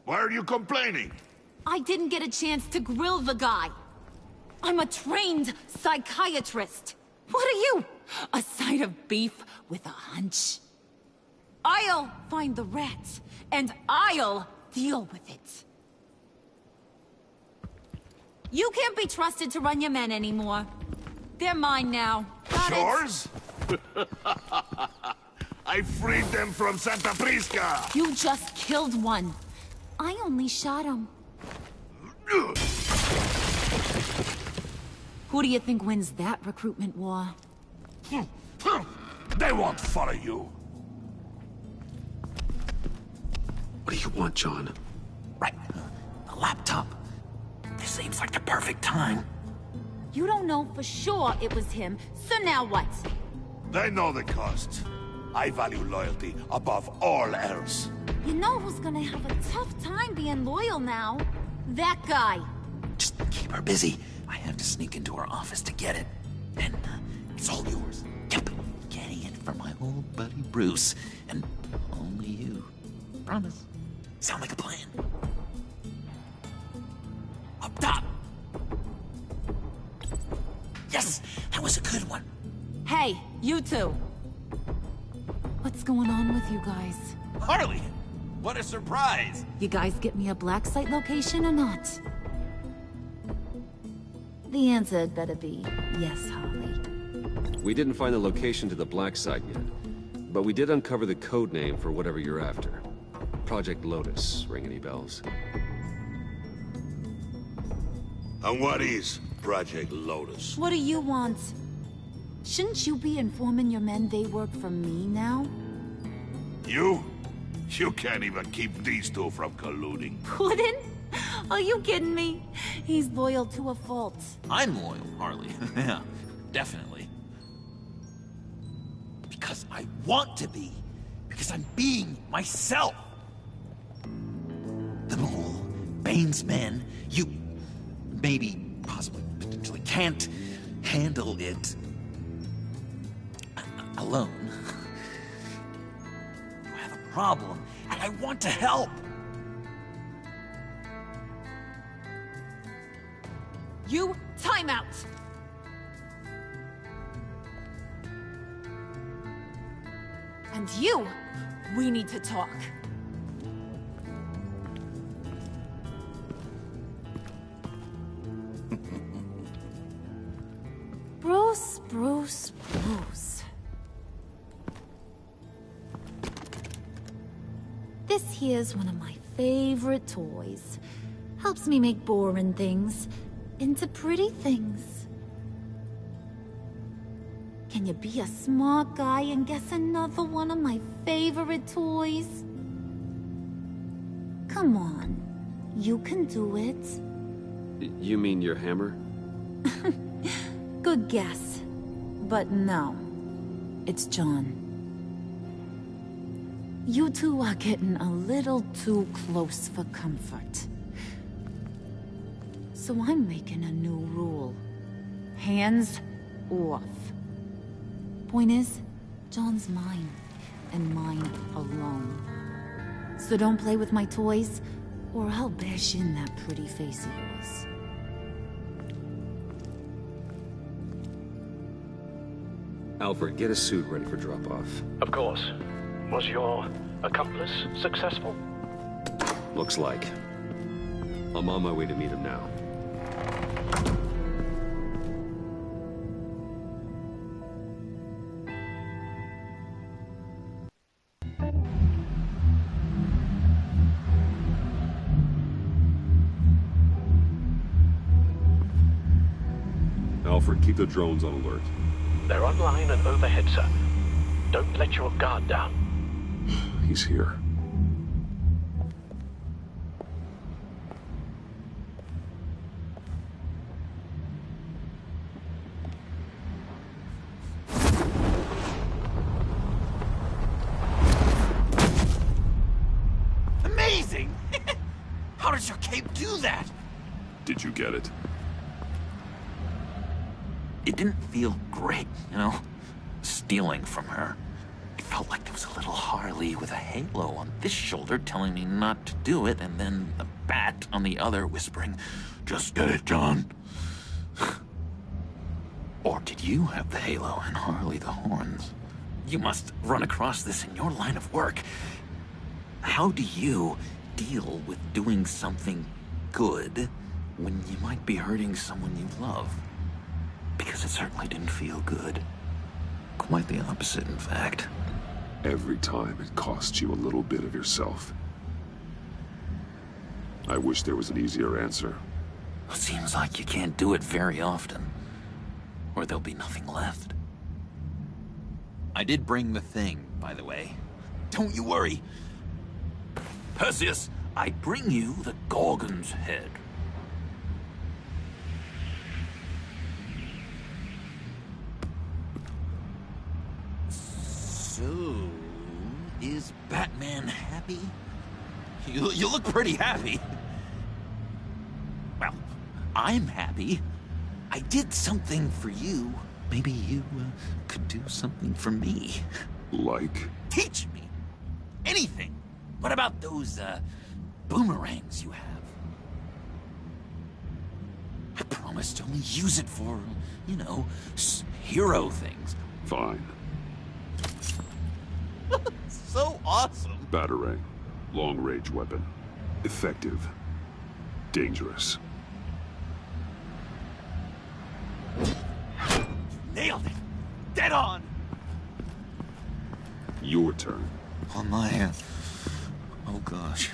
Why are you complaining? I didn't get a chance to grill the guy. I'm a trained psychiatrist. What are you? A side of beef with a hunch? I'll find the rats, and I'll deal with it. You can't be trusted to run your men anymore. They're mine now. Got it? Yours? I freed them from Santa Prisca! You just killed one. I only shot him. Who do you think wins that recruitment war? They won't follow you. What do you want, John? Right. A laptop. This seems like the perfect time. You don't know for sure it was him, so now what? They know the cost. I value loyalty above all else. You know who's gonna have a tough time being loyal now? That guy. Just keep her busy. I have to sneak into her office to get it. And it's all yours. Yep. Getting it from my old buddy Bruce. And only you. Promise. Sound like a plan? Up top! Yes! That was a good one. Hey, you two. What's going on with you guys? Harley! What a surprise! You guys get me a black site location or not? The answer had better be yes, Harley. We didn't find the location to the black site yet, but we did uncover the code name for whatever you're after. Project Lotus. Ring any bells? And what is Project Lotus? What do you want? Shouldn't you be informing your men they work for me now? You? You can't even keep these two from colluding. Puddin'? Are you kidding me? He's loyal to a fault. I'm loyal, Harley. Yeah, definitely. Because I want to be. Because I'm being myself. The Mole, Bane's men, you... maybe, possibly, potentially can't handle it... alone. You have a problem, and I want to help. You, time out! And you, we need to talk. Bruce. This here's one of my favorite toys. Helps me make boring things into pretty things. Can you be a smart guy and guess another one of my favorite toys? Come on, you can do it. You mean your hammer? Good guess. But no, it's John. You two are getting a little too close for comfort. So I'm making a new rule. Hands off. Point is, John's mine, and mine alone. So don't play with my toys, or I'll bash in that pretty face of yours. Alfred, get a suit ready for drop-off. Of course. Was your accomplice successful? Looks like. I'm on my way to meet him now. Alfred, keep the drones on alert. They're online and overhead, sir. Don't let your guard down. He's here. Amazing! How does your cape do that? Did you get it? It didn't feel great, you know? Stealing from her. It felt like there was a little Harley with a halo on this shoulder telling me not to do it, and then a bat on the other whispering, "Just get it, John." Or did you have the halo and Harley the horns? You must run across this in your line of work. How do you deal with doing something good when you might be hurting someone you love? Because it certainly didn't feel good. Quite the opposite, in fact. Every time it costs you a little bit of yourself. I wish there was an easier answer. It seems like you can't do it very often, or there'll be nothing left. I did bring the thing, by the way. Don't you worry. Perseus, I bring you the Gorgon's head. So, is Batman happy? You look pretty happy. Well, I'm happy. I did something for you. Maybe you could do something for me. Like? Teach me. Anything. What about those, boomerangs you have? I promise to only use it for, you know, hero things. Fine. So awesome. Batarang. Long-range weapon. Effective. Dangerous. Nailed it. Dead on. Your turn. On my, oh gosh.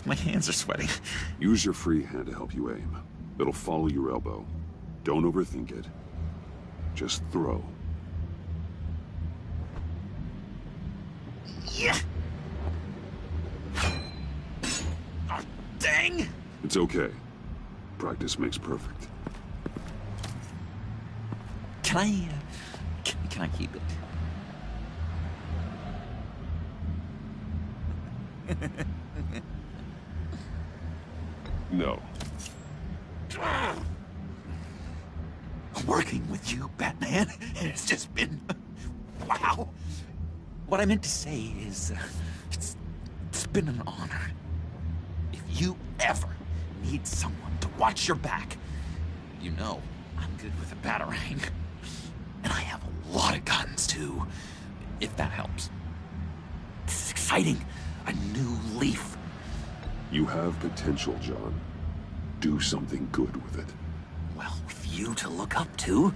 My hands are sweating. Use your free hand to help you aim. It'll follow your elbow. Don't overthink it. Just throw. Yeah. Oh, dang. It's okay. Practice makes perfect. Can I, can I keep it? No. Working with you, Batman, it's just been... wow. What I meant to say is, it's been an honor. If you ever need someone to watch your back, you know I'm good with a Batarang. And I have a lot of guns, too, if that helps. This is exciting. A new leaf. You have potential, John. Do something good with it. Well, with you to look up to,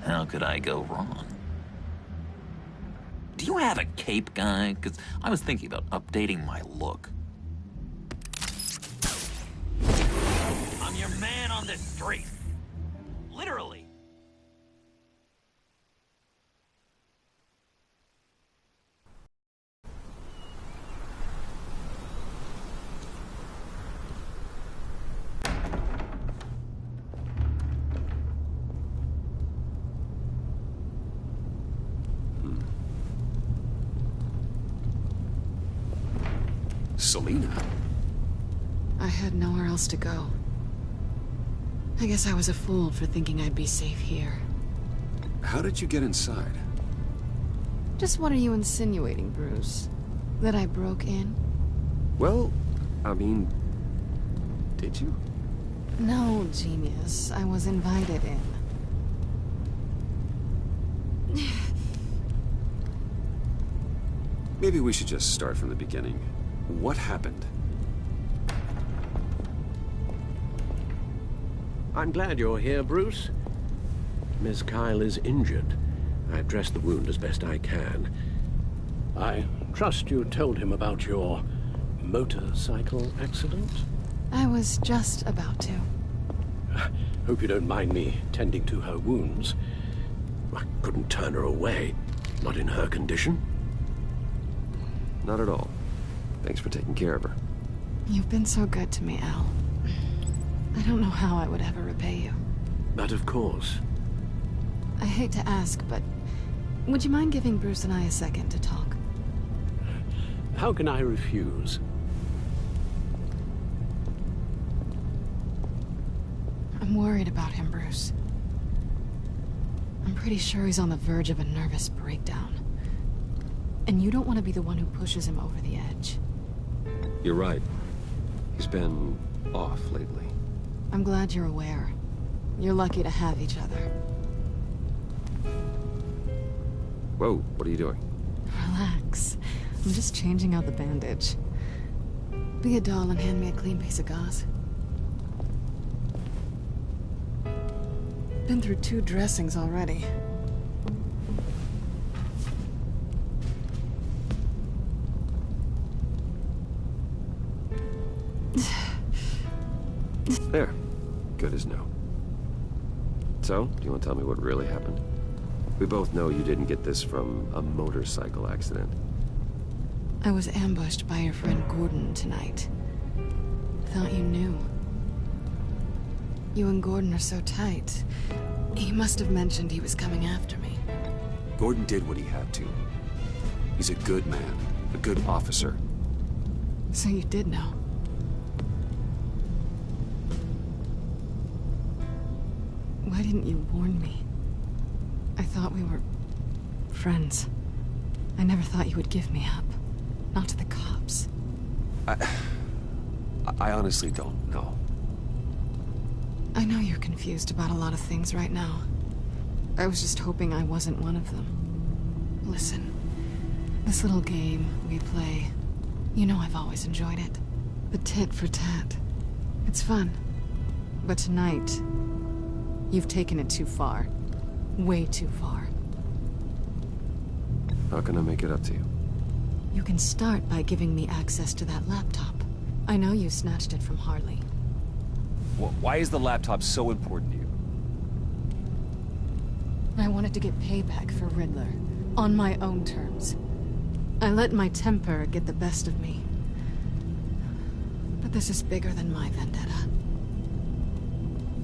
how could I go wrong? Do you have a cape, guy? Because I was thinking about updating my look. I'm your man on this street. Literally. Selina? I had nowhere else to go. I guess I was a fool for thinking I'd be safe here. How did you get inside? Just what are you insinuating, Bruce? That I broke in? Well, I mean... did you? No, genius. I was invited in. Maybe we should just start from the beginning. What happened? I'm glad you're here, Bruce. Miss Kyle is injured. I've dressed the wound as best I can. I trust you told him about your motorcycle accident? I was just about to. Hope you don't mind me tending to her wounds. I couldn't turn her away, not in her condition. Not at all. Thanks for taking care of her. You've been so good to me, Al. I don't know how I would ever repay you. But of course. I hate to ask, but would you mind giving Bruce and I a second to talk? How can I refuse? I'm worried about him, Bruce. I'm pretty sure he's on the verge of a nervous breakdown. And you don't want to be the one who pushes him over the edge. You're right. He's been off lately. I'm glad you're aware. You're lucky to have each other. Whoa, what are you doing? Relax. I'm just changing out the bandage. Be a doll and hand me a clean piece of gauze. Been through 2 dressings already. There. Good as no. So, do you want to tell me what really happened? We both know you didn't get this from a motorcycle accident. I was ambushed by your friend Gordon tonight. Thought you knew. You and Gordon are so tight. He must have mentioned he was coming after me. Gordon did what he had to. He's a good man, a good officer. So you did know. Why didn't you warn me? I thought we were friends. I never thought you would give me up. Not to the cops. I honestly don't know. I know you're confused about a lot of things right now. I was just hoping I wasn't one of them. Listen, this little game we play, you know I've always enjoyed it. The tit for tat. It's fun. But tonight, you've taken it too far. Way too far. How can I make it up to you? You can start by giving me access to that laptop. I know you snatched it from Harley. Why is the laptop so important to you? I wanted to get payback for Riddler, on my own terms. I let my temper get the best of me. But this is bigger than my vendetta.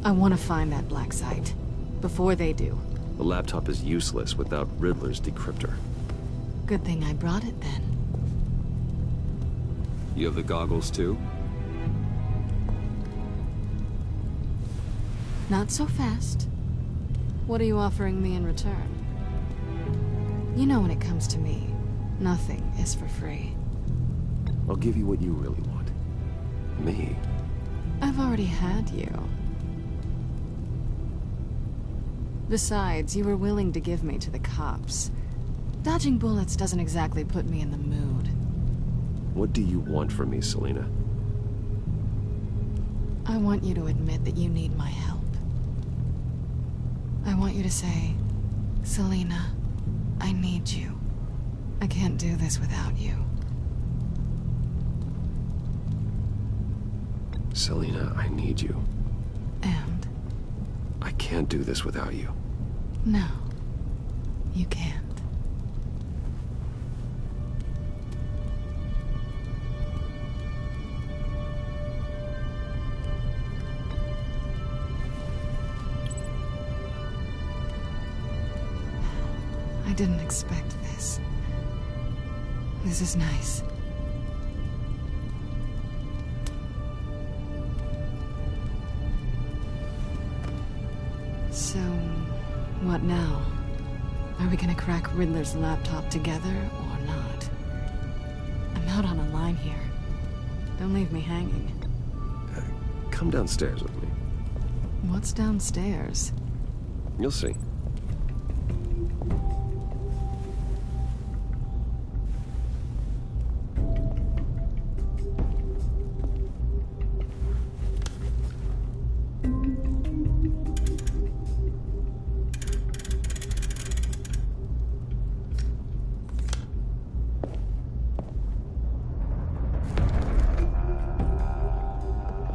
I want to find that black site, before they do. The laptop is useless without Riddler's decryptor. Good thing I brought it then. You have the goggles too? Not so fast. What are you offering me in return? You know when it comes to me, nothing is for free. I'll give you what you really want. Me. I've already had you. Besides, you were willing to give me to the cops. Dodging bullets doesn't exactly put me in the mood. What do you want from me, Selina? I want you to admit that you need my help. I want you to say, Selina, I need you. I can't do this without you. Selina, I need you. And? I can't do this without you. No, you can't. I didn't expect this. This is nice. So, what now? Are we gonna crack Riddler's laptop together or not? I'm out on a line here. Don't leave me hanging. Come downstairs with me. What's downstairs? You'll see.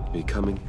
Are you coming?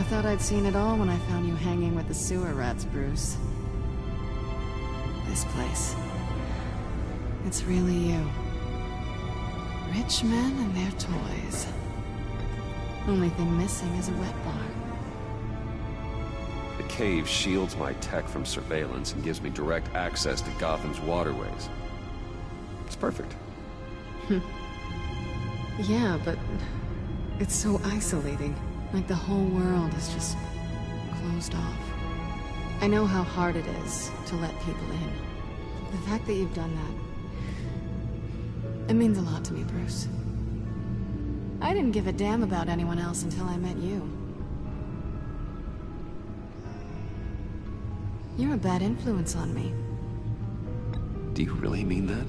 thought I'd seen it all when I found you hanging with the sewer rats, Bruce. This place. It's really you. Rich men and their toys. Only thing missing is a wet bar. The cave shields my tech from surveillance and gives me direct access to Gotham's waterways. It's perfect. Yeah, but it's so isolating. Like the whole world is just closed off. I know how hard it is to let people in. The fact that you've done that, it means a lot to me, Bruce. I didn't give a damn about anyone else until I met you. You're a bad influence on me. Do you really mean that?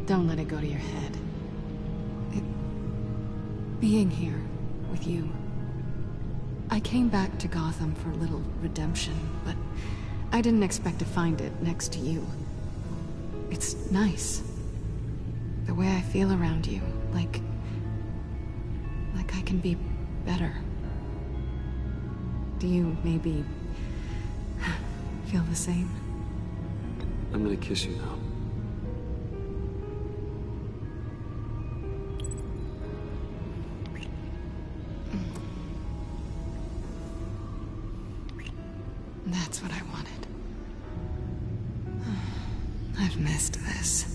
Don't let it go to your head. Being here with you. I came back to Gotham for a little redemption, but I didn't expect to find it next to you. It's nice. The way I feel around you, like I can be better. Do you maybe feel the same? I'm gonna kiss you now. That's what I wanted. I've missed this.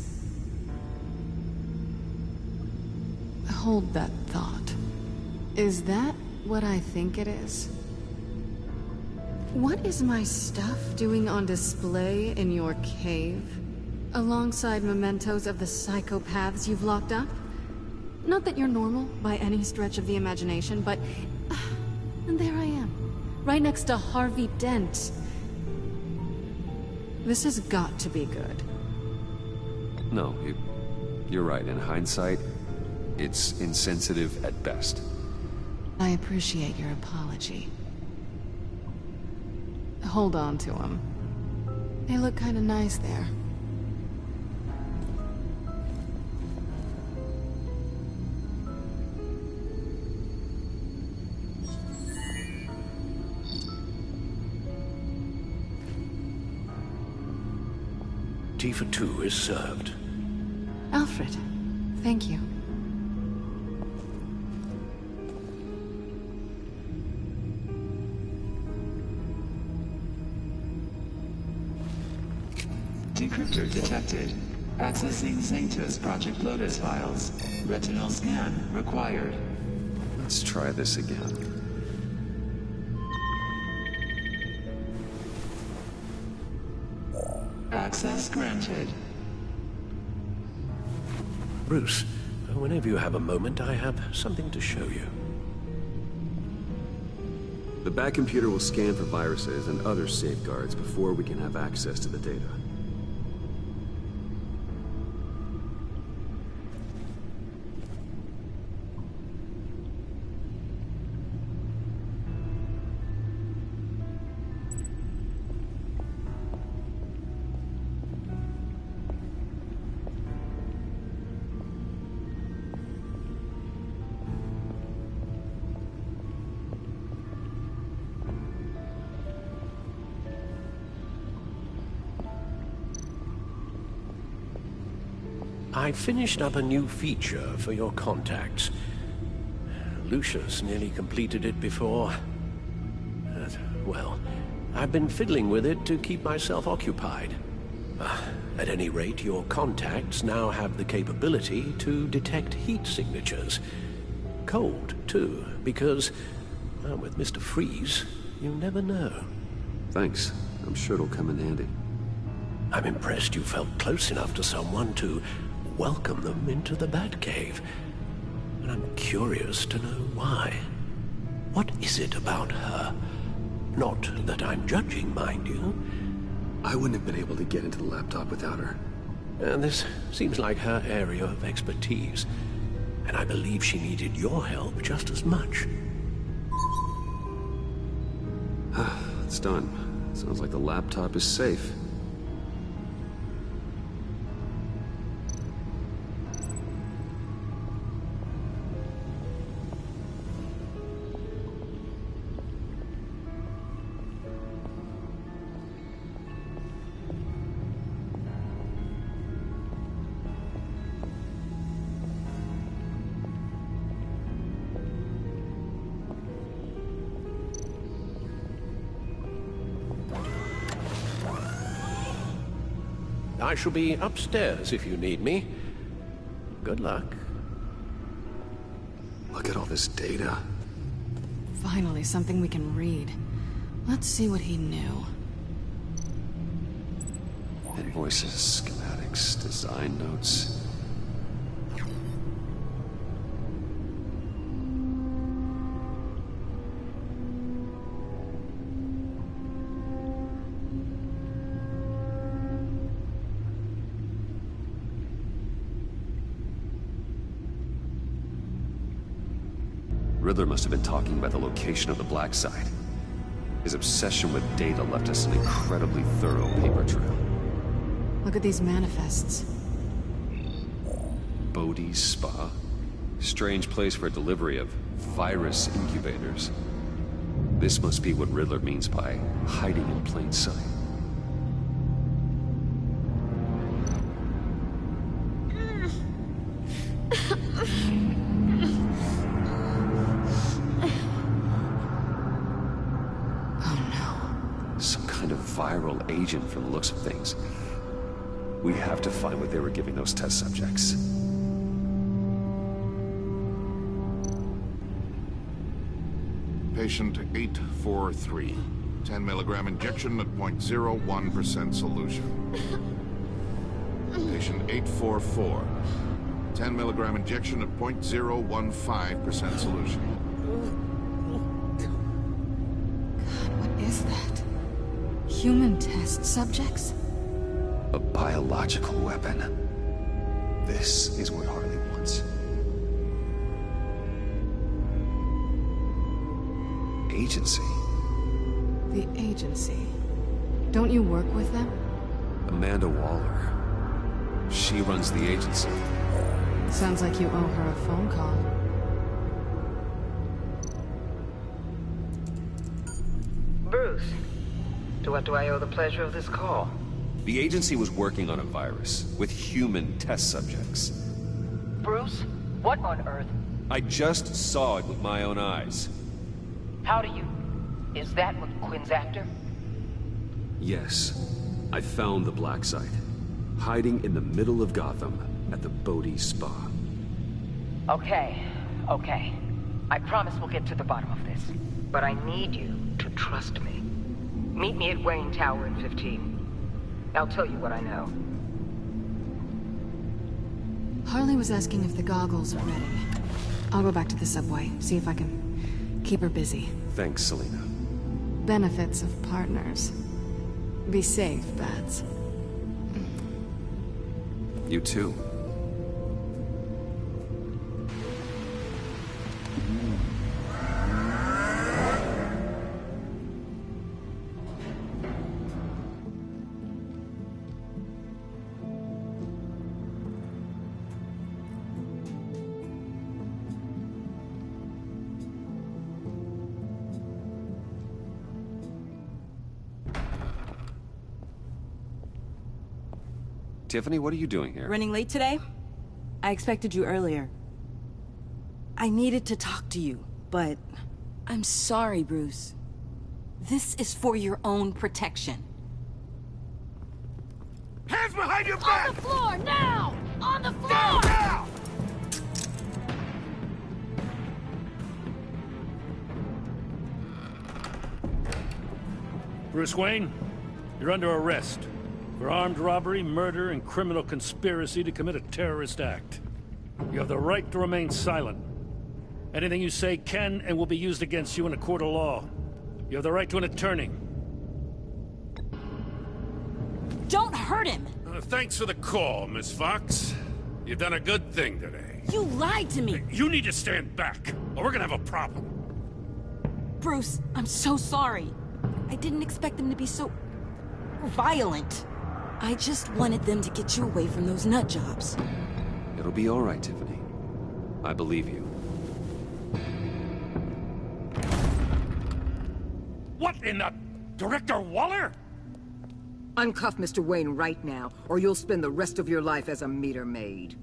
Hold that thought. Is that what I think it is? What is my stuff doing on display in your cave? Alongside mementos of the psychopaths you've locked up? Not that you're normal by any stretch of the imagination, but... and there I am. Right next to Harvey Dent. This has got to be good. No, you're right. In hindsight, it's insensitive at best. I appreciate your apology. Hold on to them. They look kind of nice there. Tea for two is served. Alfred, thank you. Decryptor detected. Accessing Sanctus Project Lotus files. Retinal scan required. Let's try this again. Access granted. Bruce, whenever you have a moment, I have something to show you. The back computer will scan for viruses and other safeguards before we can have access to the data. I finished up a new feature for your contacts. Lucius nearly completed it before. Well, I've been fiddling with it to keep myself occupied. At any rate, your contacts now have the capability to detect heat signatures. Cold, too, because, well, with Mr. Freeze, you never know. Thanks. I'm sure it'll come in handy. I'm impressed you felt close enough to someone to welcome them into the Batcave. And I'm curious to know why. What is it about her? Not that I'm judging, mind you. I wouldn't have been able to get into the laptop without her. This seems like her area of expertise. And I believe she needed your help just as much. It's done. Sounds like the laptop is safe. I shall be upstairs if you need me. Good luck. Look at all this data. Finally, something we can read. Let's see what he knew. Invoices, schematics, design notes. Riddler must have been talking about the location of the Black Site. His obsession with data left us an incredibly thorough paper trail. Look at these manifests. Bodhi's Spa? Strange place for delivery of virus incubators. This must be what Riddler means by hiding in plain sight. Viral agent from the looks of things. We have to find what they were giving those test subjects. Patient 843. 10 milligram injection at 0.01% solution. Patient 844. 10 milligram injection at 0.015% solution. God, what is that? Human test subjects? A biological weapon. This is what Harley wants. Agency. The agency. Don't you work with them? Amanda Waller. She runs the agency. Sounds like you owe her a phone call. Bruce. To what do I owe the pleasure of this call? The agency was working on a virus with human test subjects. Bruce? What on earth? I just saw it with my own eyes. How do you... Is that what Quinn's after? Yes. I found the Black Site. Hiding in the middle of Gotham at the Bodhi Spa. Okay. I promise we'll get to the bottom of this. But I need you to trust me. Meet me at Wayne Tower in 15. I'll tell you what I know. Harley was asking if the goggles are ready. I'll go back to the subway, see if I can keep her busy. Thanks, Selina. Benefits of partners. Be safe, Bats. You too. Tiffany, what are you doing here? Running late today? I expected you earlier. I needed to talk to you, but... I'm sorry, Bruce. This is for your own protection. Hands behind your back! On the floor, now! On the floor! Now! Bruce Wayne, you're under arrest for armed robbery, murder, and criminal conspiracy to commit a terrorist act. You have the right to remain silent. Anything you say can and will be used against you in a court of law. You have the right to an attorney. Don't hurt him! Thanks for the call, Miss Fox. You've done a good thing today. You lied to me! You need to stand back, or we're gonna have a problem. Bruce, I'm so sorry. I didn't expect them to be so... violent. I just wanted them to get you away from those nut jobs. It'll be all right, Tiffany. I believe you. What in the... Director Waller? Uncuff Mr. Wayne right now, or you'll spend the rest of your life as a meter maid.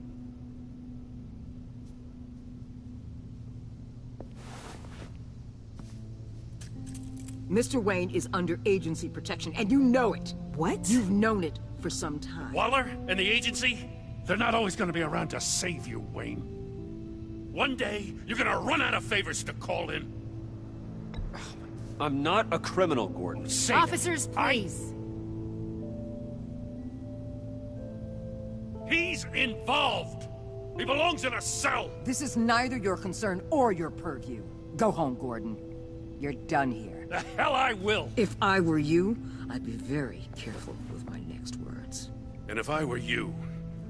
Mr. Wayne is under agency protection, and you know it. What? You've known it for some time. Waller and the agency? They're not always gonna be around to save you, Wayne. One day, you're gonna run out of favors to call in. I'm not a criminal, Gordon. Officers, please. He's involved. He belongs in a cell. This is neither your concern or your purview. Go home, Gordon. You're done here. The hell I will. If I were you, I'd be very careful with my next words. And if I were you,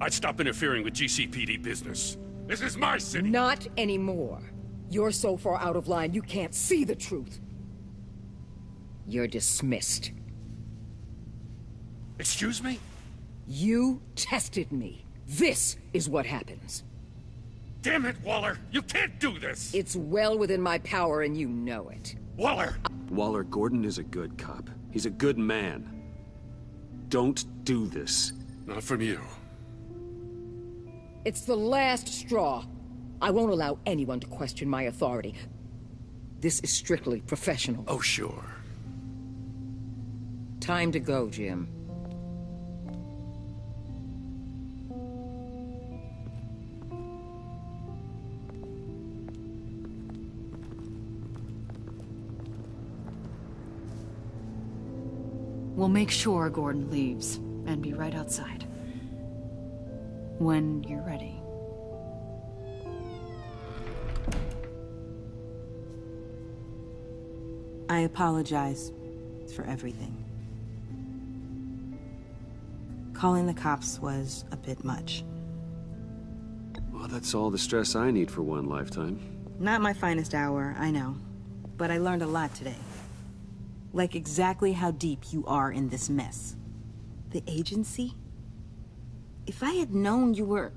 I'd stop interfering with GCPD business. This is my city. Not anymore. You're so far out of line, you can't see the truth. You're dismissed. Excuse me? You tested me. This is what happens. Damn it, Waller! You can't do this! It's well within my power and you know it. Waller! Waller, Gordon is a good cop. He's a good man. Don't do this. Not from you. It's the last straw. I won't allow anyone to question my authority. This is strictly professional. Oh, sure. Time to go, Jim. We'll make sure Gordon leaves, and be right outside. When you're ready. I apologize for everything. Calling the cops was a bit much. Well, that's all the stress I need for one lifetime. Not my finest hour, I know. But I learned a lot today. Like exactly how deep you are in this mess. The agency? If I had known you were...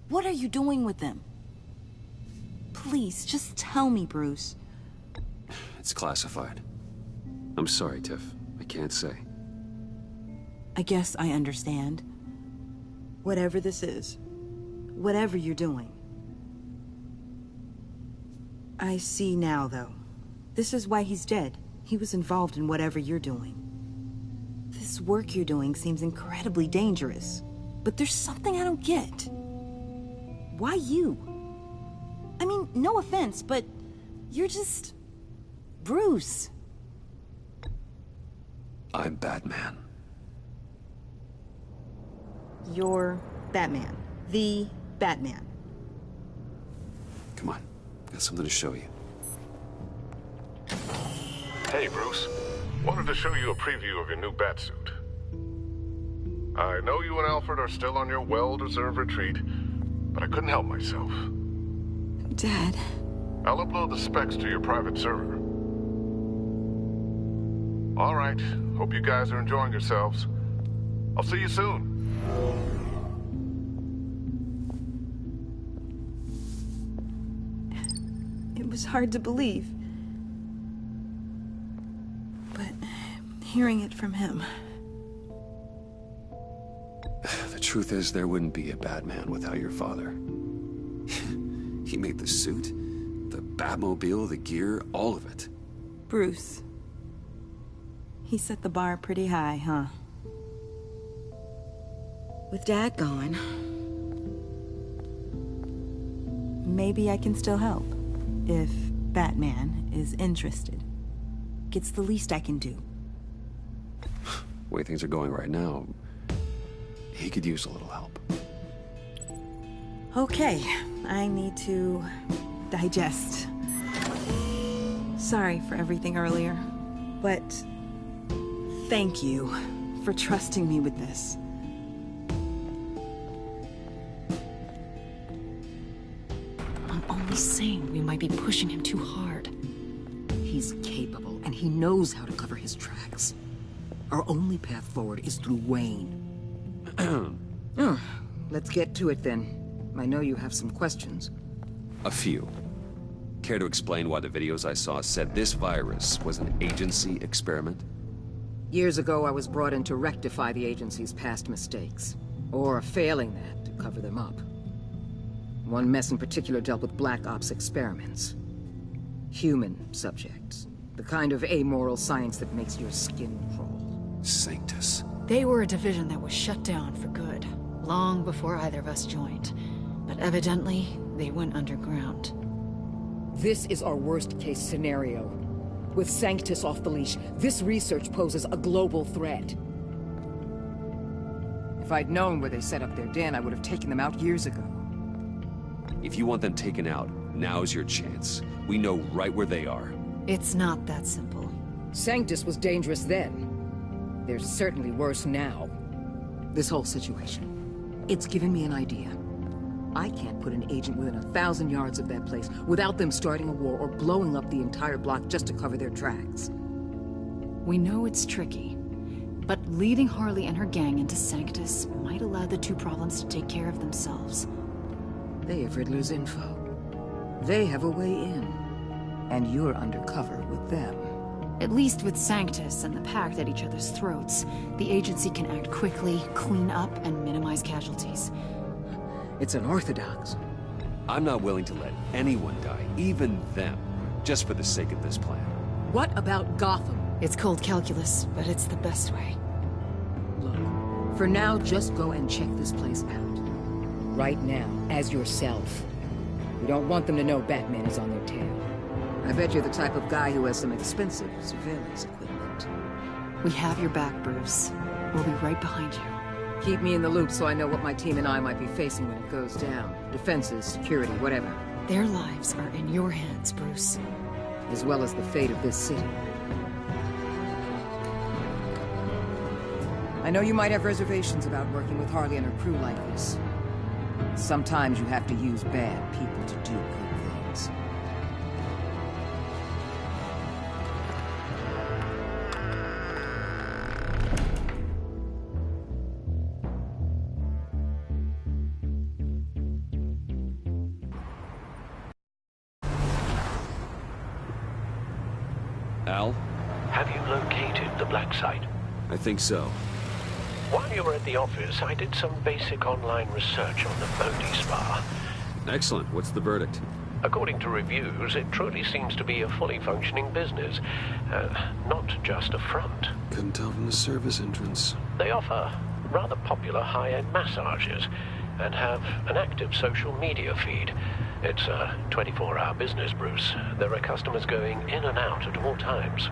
What are you doing with them? Please, just tell me, Bruce. It's classified. I'm sorry, Tiff. I can't say. I guess I understand. Whatever this is. Whatever you're doing. I see now, though. This is why he's dead. He was involved in whatever you're doing. This work you're doing seems incredibly dangerous. But there's something I don't get. Why you? I mean, no offense, but you're just... Bruce. I'm Batman. You're Batman. The Batman. Come on. Got something to show you. Hey, Bruce. Wanted to show you a preview of your new Batsuit. I know you and Alfred are still on your well-deserved retreat, but I couldn't help myself. Dad. I'll upload the specs to your private server. All right. Hope you guys are enjoying yourselves. I'll see you soon. It was hard to believe. But hearing it from him... The truth is, there wouldn't be a Batman without your father. He made the suit, the Batmobile, the gear, all of it. Bruce. He set the bar pretty high, huh? With Dad gone... maybe I can still help. If Batman is interested. It's the least I can do. The way things are going right now, he could use a little help. Okay, I need to digest. Sorry for everything earlier, but thank you for trusting me with this. I'm only saying we might be pushing him too hard. He's capable, and he knows how to cover his tracks. Our only path forward is through Wayne. Let's get to it, then. I know you have some questions. A few. Care to explain why the videos I saw said this virus was an agency experiment? Years ago, I was brought in to rectify the agency's past mistakes. Or, failing that, to cover them up. One mess in particular dealt with Black Ops experiments. Human subjects. The kind of amoral science that makes your skin crawl. Sanctus. They were a division that was shut down for good, long before either of us joined. But evidently, they went underground. This is our worst-case scenario. With Sanctus off the leash, this research poses a global threat. If I'd known where they set up their den, I would have taken them out years ago. If you want them taken out, now's your chance. We know right where they are. It's not that simple. Sanctus was dangerous then. They're certainly worse now. This whole situation, it's given me an idea. I can't put an agent within 1,000 yards of that place without them starting a war or blowing up the entire block just to cover their tracks. We know it's tricky, but leading Harley and her gang into Sanctus might allow the two problems to take care of themselves. They have Riddler's info. They have a way in. And you're undercover with them. At least with Sanctus and the Pact at each other's throats, the agency can act quickly, clean up, and minimize casualties. It's unorthodox. I'm not willing to let anyone die, even them, just for the sake of this plan. What about Gotham? It's cold calculus, but it's the best way. Look, for now, just go and check this place out. Right now, as yourself. We don't want them to know Batman is on their tail. I bet you're the type of guy who has some expensive surveillance equipment. We have your back, Bruce. We'll be right behind you. Keep me in the loop so I know what my team and I might be facing when it goes down. Defenses, security, whatever. Their lives are in your hands, Bruce. As well as the fate of this city. I know you might have reservations about working with Harley and her crew like this. Sometimes you have to use bad people to do good things. Al? Have you located the black site? I think so. While you were at the office, I did some basic online research on the Bodhi Spa. Excellent. What's the verdict? According to reviews, it truly seems to be a fully functioning business, not just a front. Couldn't tell from the service entrance. They offer rather popular high-end massages and have an active social media feed. It's a 24-hour business, Bruce. There are customers going in and out at all times.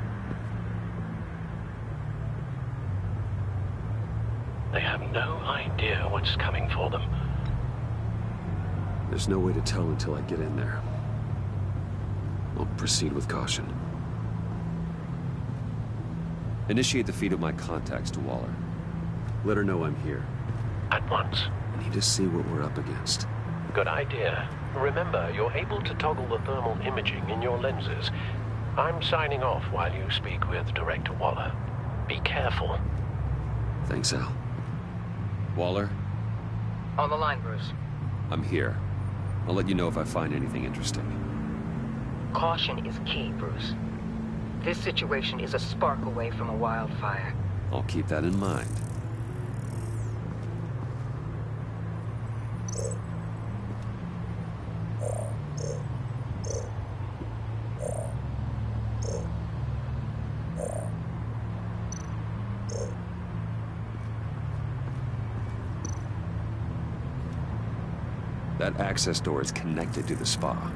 They have no idea what's coming for them. There's no way to tell until I get in there. I'll proceed with caution. Initiate the feed of my contacts to Waller. Let her know I'm here. At once. I need to see what we're up against. Good idea. Remember, you're able to toggle the thermal imaging in your lenses. I'm signing off while you speak with Director Waller. Be careful. Thanks, Al. Waller? On the line, Bruce. I'm here. I'll let you know if I find anything interesting. Caution is key, Bruce. This situation is a spark away from a wildfire. I'll keep that in mind. That access door is connected to the spa.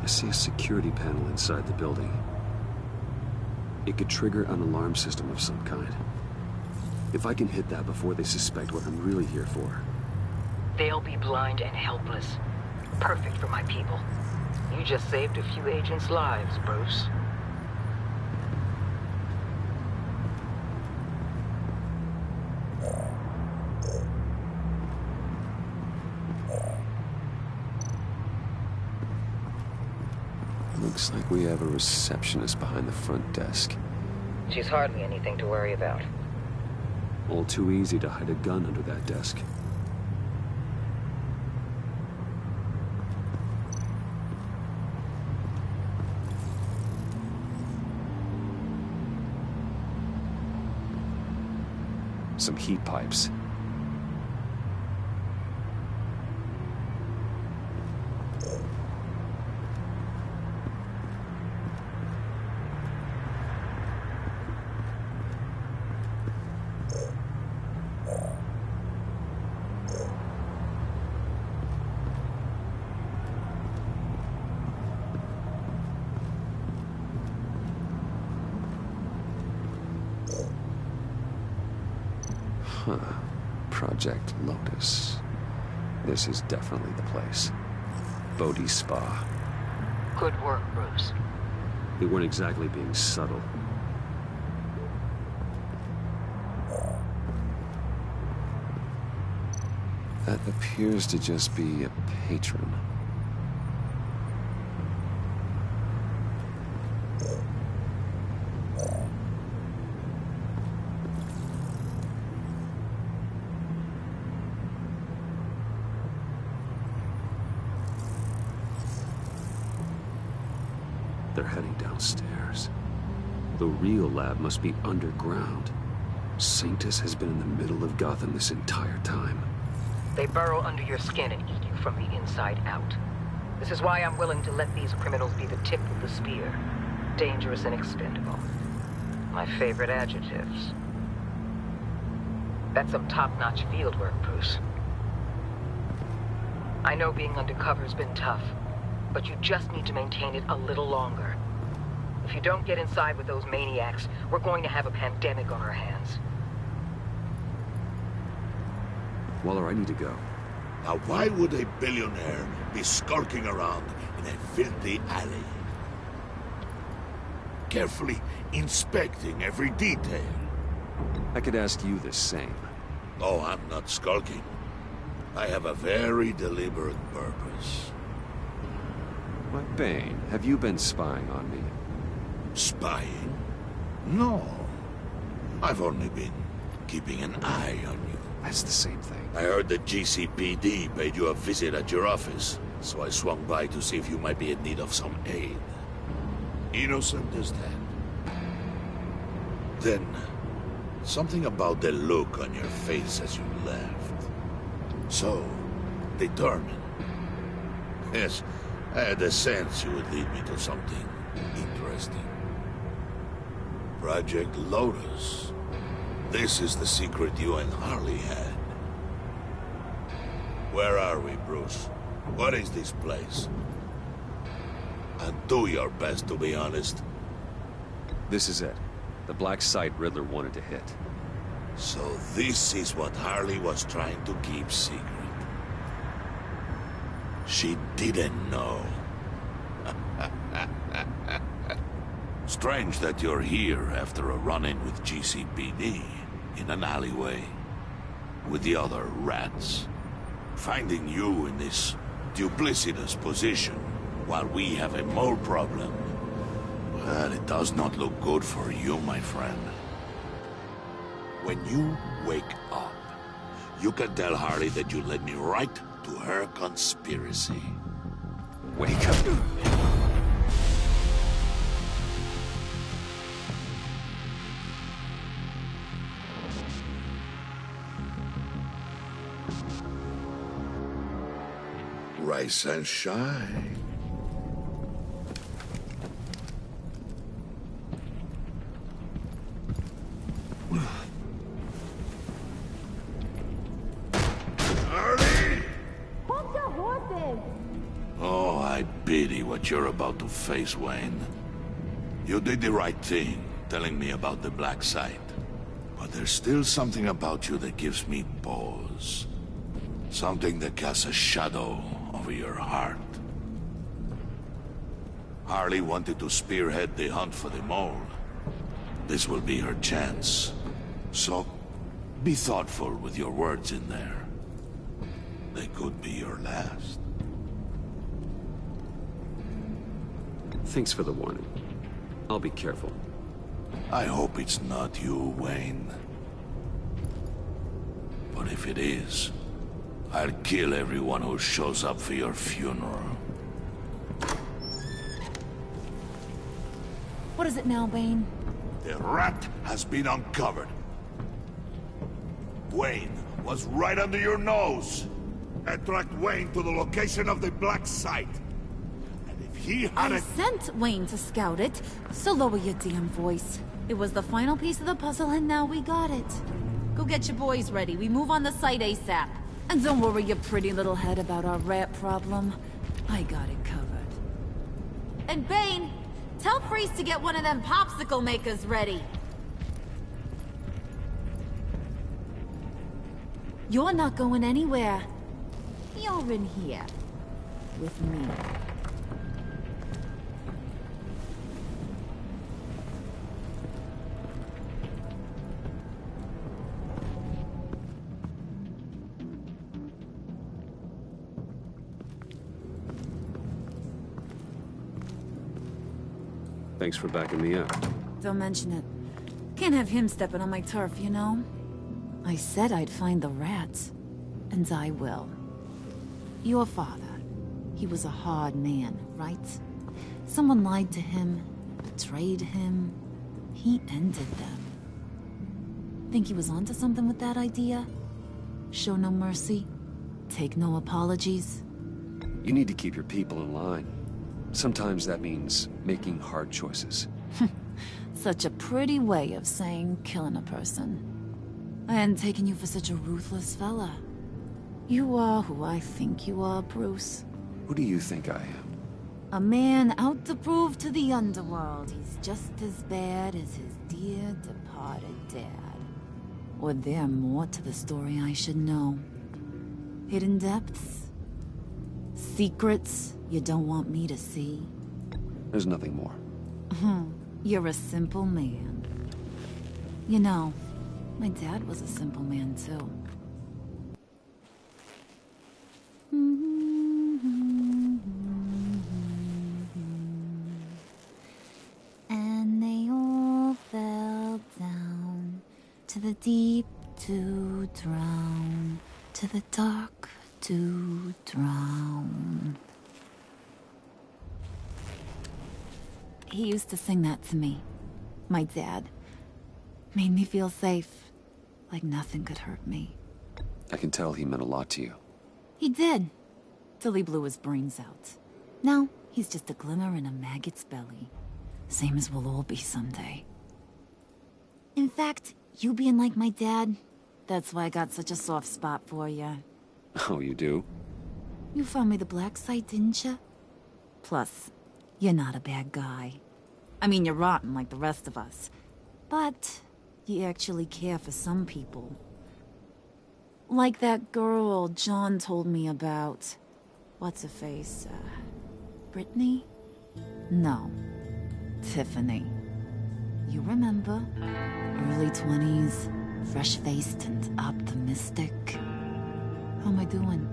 I see a security panel inside the building. It could trigger an alarm system of some kind. If I can hit that before they suspect what I'm really here for. They'll be blind and helpless. Perfect for my people. You just saved a few agents' lives, Bruce. Looks like we have a receptionist behind the front desk. She's hardly anything to worry about. All too easy to hide a gun under that desk. Some heat pipes. Huh. Project Lotus. This is definitely the place. Bodhi Spa. Good work, Bruce. They weren't exactly being subtle. That appears to just be a patron. They're heading downstairs. The real lab must be underground. Sanctus has been in the middle of Gotham this entire time. They burrow under your skin and eat you from the inside out. This is why I'm willing to let these criminals be the tip of the spear. Dangerous and expendable. My favorite adjectives. That's some top-notch field work, Bruce. I know being undercover's been tough, but you just need to maintain it a little longer. If you don't get inside with those maniacs, we're going to have a pandemic on our hands. Waller, I need to go. Now why would a billionaire be skulking around in a filthy alley? Carefully inspecting every detail. I could ask you the same. Oh, I'm not skulking. I have a very deliberate purpose. What, Bane, have you been spying on me? Spying? No. I've only been keeping an eye on you. That's the same thing. I heard the GCPD paid you a visit at your office, so I swung by to see if you might be in need of some aid. Innocent as that. Then, something about the look on your face as you left. So, determined. Yes, I had a sense you would lead me to something interesting. Project Lotus. This is the secret you and Harley had. Where are we, Bruce? What is this place? And do your best to be honest. This is it. The black site Riddler wanted to hit. So this is what Harley was trying to keep secret. She didn't know. Strange that you're here after a run-in with GCPD in an alleyway with the other rats. Finding you in this duplicitous position while we have a mole problem. Well, it does not look good for you, my friend. When you wake up, you can tell Harley that you led me right to her conspiracy. Wake up. Rise and shine. Harley! Hold your horses! Oh, I pity what you're about to face, Wayne. You did the right thing, telling me about the black site. But there's still something about you that gives me pause. Something that casts a shadow over your heart. Harley wanted to spearhead the hunt for the mole. This will be her chance. So, be thoughtful with your words in there. They could be your last. Thanks for the warning. I'll be careful. I hope it's not you, Wayne. But if it is, I'll kill everyone who shows up for your funeral. What is it now, Bane? The rat has been uncovered. Wayne was right under your nose. I tracked Wayne to the location of the black site. And if he had I sent Wayne to scout it, so lower your damn voice. It was the final piece of the puzzle, and now we got it. Go get your boys ready. We move on the site ASAP. And don't worry your pretty little head about our rat problem. I got it covered. And Bane, tell Freeze to get one of them popsicle makers ready. You're not going anywhere. You're in here. With me. Thanks for backing me up. Don't mention it. Can't have him stepping on my turf, you know? I said I'd find the rats. And I will. Your father. He was a hard man, right? Someone lied to him, betrayed him. He ended them. Think he was onto something with that idea? Show no mercy? Take no apologies? You need to keep your people in line. Sometimes that means making hard choices. Such a pretty way of saying killing a person. I hadn't taken you for such a ruthless fella. You are who I think you are, Bruce. Who do you think I am? A man out to prove to the underworld he's just as bad as his dear departed dad. Or there more to the story I should know. Hidden depths? Secrets you don't want me to see? There's nothing more. You're a simple man. You know, my dad was a simple man too. And they all fell down to the deep to drown, to the dark to drown. He used to sing that to me. My dad. Made me feel safe. Like nothing could hurt me. I can tell he meant a lot to you. He did. Till he blew his brains out. Now, he's just a glimmer in a maggot's belly. Same as we'll all be someday. In fact, you being like my dad, that's why I got such a soft spot for you. Oh, you do? You found me the black site, didn't you? Plus, you're not a bad guy. I mean, you're rotten like the rest of us. But you actually care for some people. Like that girl John told me about. What's her face? Brittany? No. Tiffany. You remember? Early 20s, fresh-faced and optimistic. How am I doing?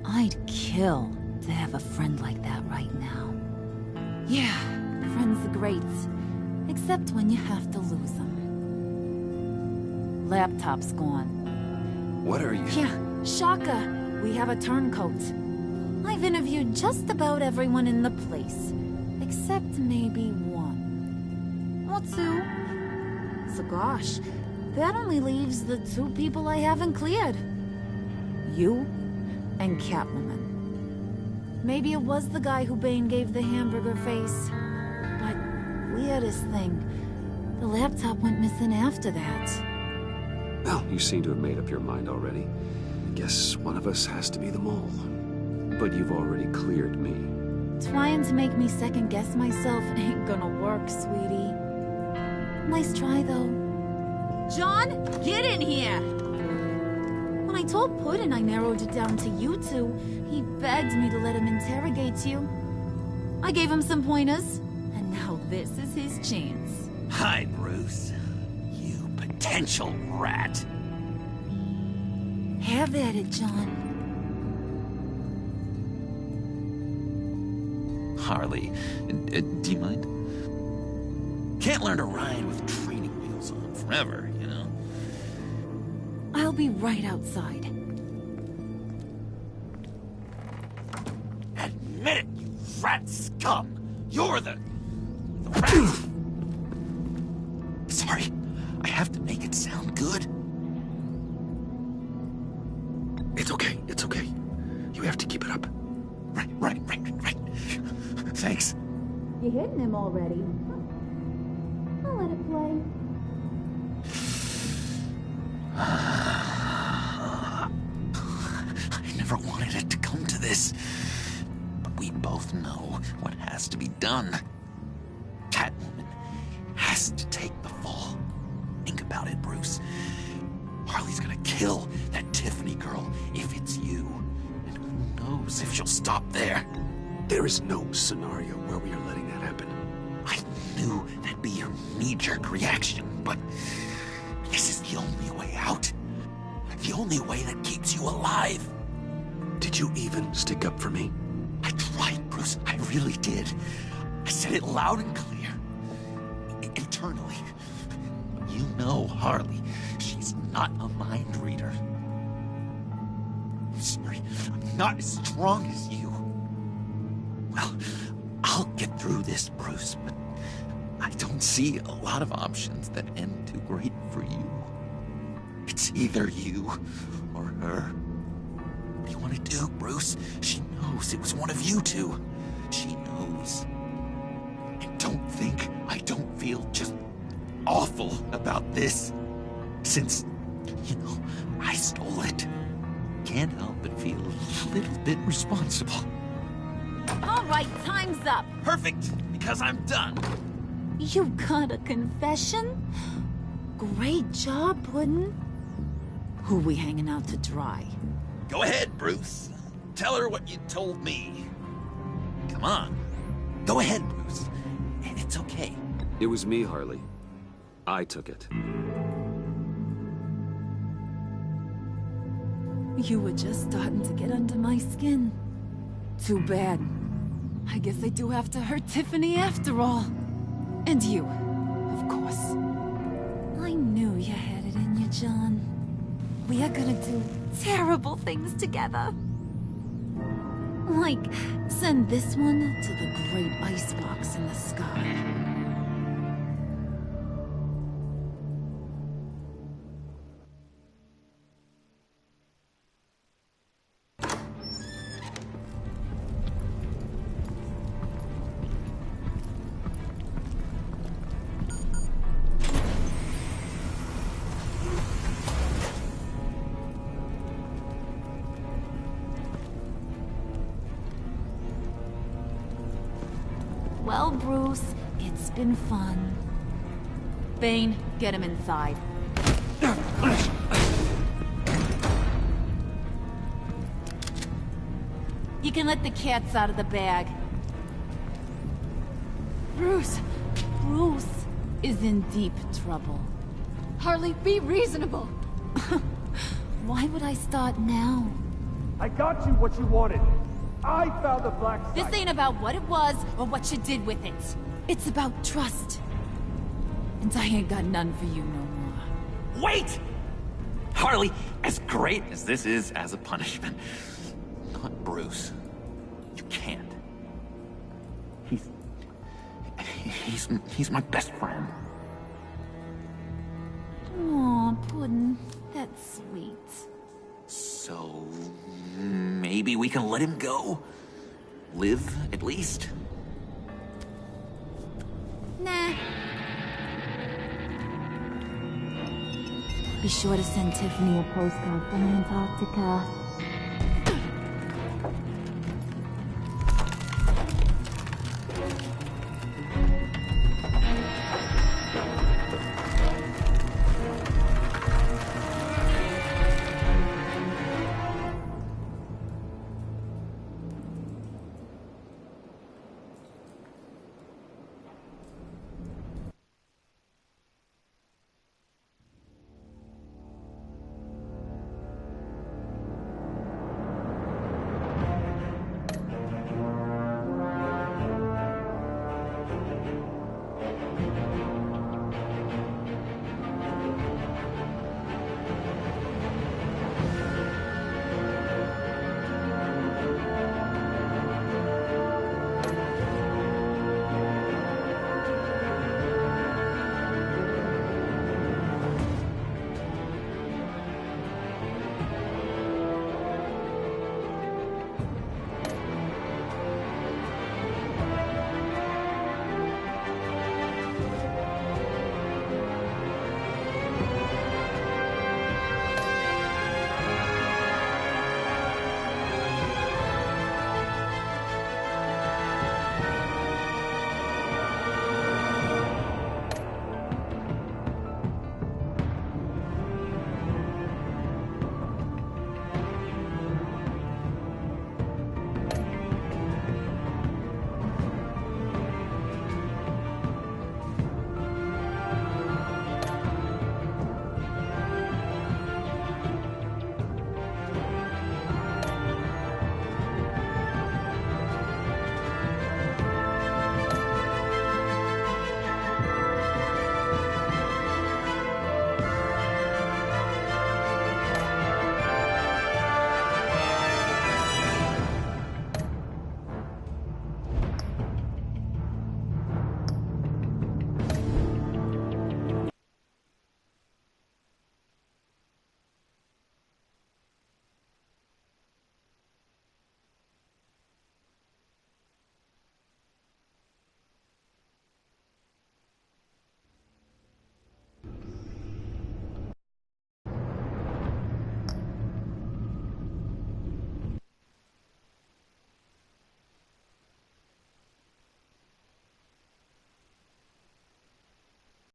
I'd kill to have a friend like that right now. Yeah, friends are great. Except when you have to lose them. Laptop's gone. What are you? Yeah, Shaka. We have a turncoat. I've interviewed just about everyone in the place. Except maybe one. Or two. So gosh, that only leaves the two people I haven't cleared. You and Catwoman. Maybe it was the guy who Bane gave the hamburger face. But weirdest thing, the laptop went missing after that. Well, you seem to have made up your mind already. Guess one of us has to be the mole. But you've already cleared me. Trying to make me second-guess myself ain't gonna work, sweetie. Nice try, though. John, get in here! When I told Puddin' I narrowed it down to you two, he begged me to let him interrogate you. I gave him some pointers, and now this is his chance. Hi, Bruce. You potential rat. Have at it, John. Harley, do you mind? Can't learn to ride with training wheels on forever, you know? I'll be right outside. Admit it, you rat scum! You're the rat! Sorry, I have to make it sound good. It's okay, it's okay. You have to keep it up. Right. Thanks. You hitting him already? I'll let it play. I never wanted it to come to this. But we both know what has to be done. Catwoman has to take the fall. Think about it, Bruce. Harley's gonna kill that Tiffany girl if it's you. And who knows if she'll stop there. There is no scenario where we are letting that happen. I knew that'd be your knee-jerk reaction, but this is the only way out. The only way that keeps you alive. Did you even stick up for me? I tried, Bruce. I really did. I said it loud and clear. Internally. You know Harley. She's not a mind reader. I'm sorry. I'm not as strong as you. Well, I'll get through this, Bruce, but I don't see a lot of options that end too great for you. It's either you or her. What do you want to do, Bruce? She knows it was one of you two. She knows. And don't think I don't feel just awful about this. Since, I stole it. Can't help but feel a little bit responsible. All right, time's up. Perfect, because I'm done. You got a confession? Great job, Puddin'. Who we hanging out to dry? Go ahead, Bruce. Tell her what you told me. Come on. Go ahead, Bruce. It's okay. It was me, Harley. I took it. You were just starting to get under my skin. Too bad. I guess I do have to hurt Tiffany after all. And you, of course. I knew you had it in you, John. We are gonna do terrible things together. Like, send this one to the great icebox in the sky. Well, Bruce, it's been fun. Bane, get him inside. You can let the cats out of the bag. Bruce is in deep trouble. Harley, be reasonable. Why would I start now? I got you what you wanted. I found the black site. This ain't about what it was or what you did with it. It's about trust. And I ain't got none for you no more. Wait! Harley, as great as this is as a punishment, not Bruce. You can't. He's my best friend. Aw, Puddin', that's sweet. So, maybe we can let him go? Live, at least? Nah. Be sure to send Tiffany a postcard from Antarctica.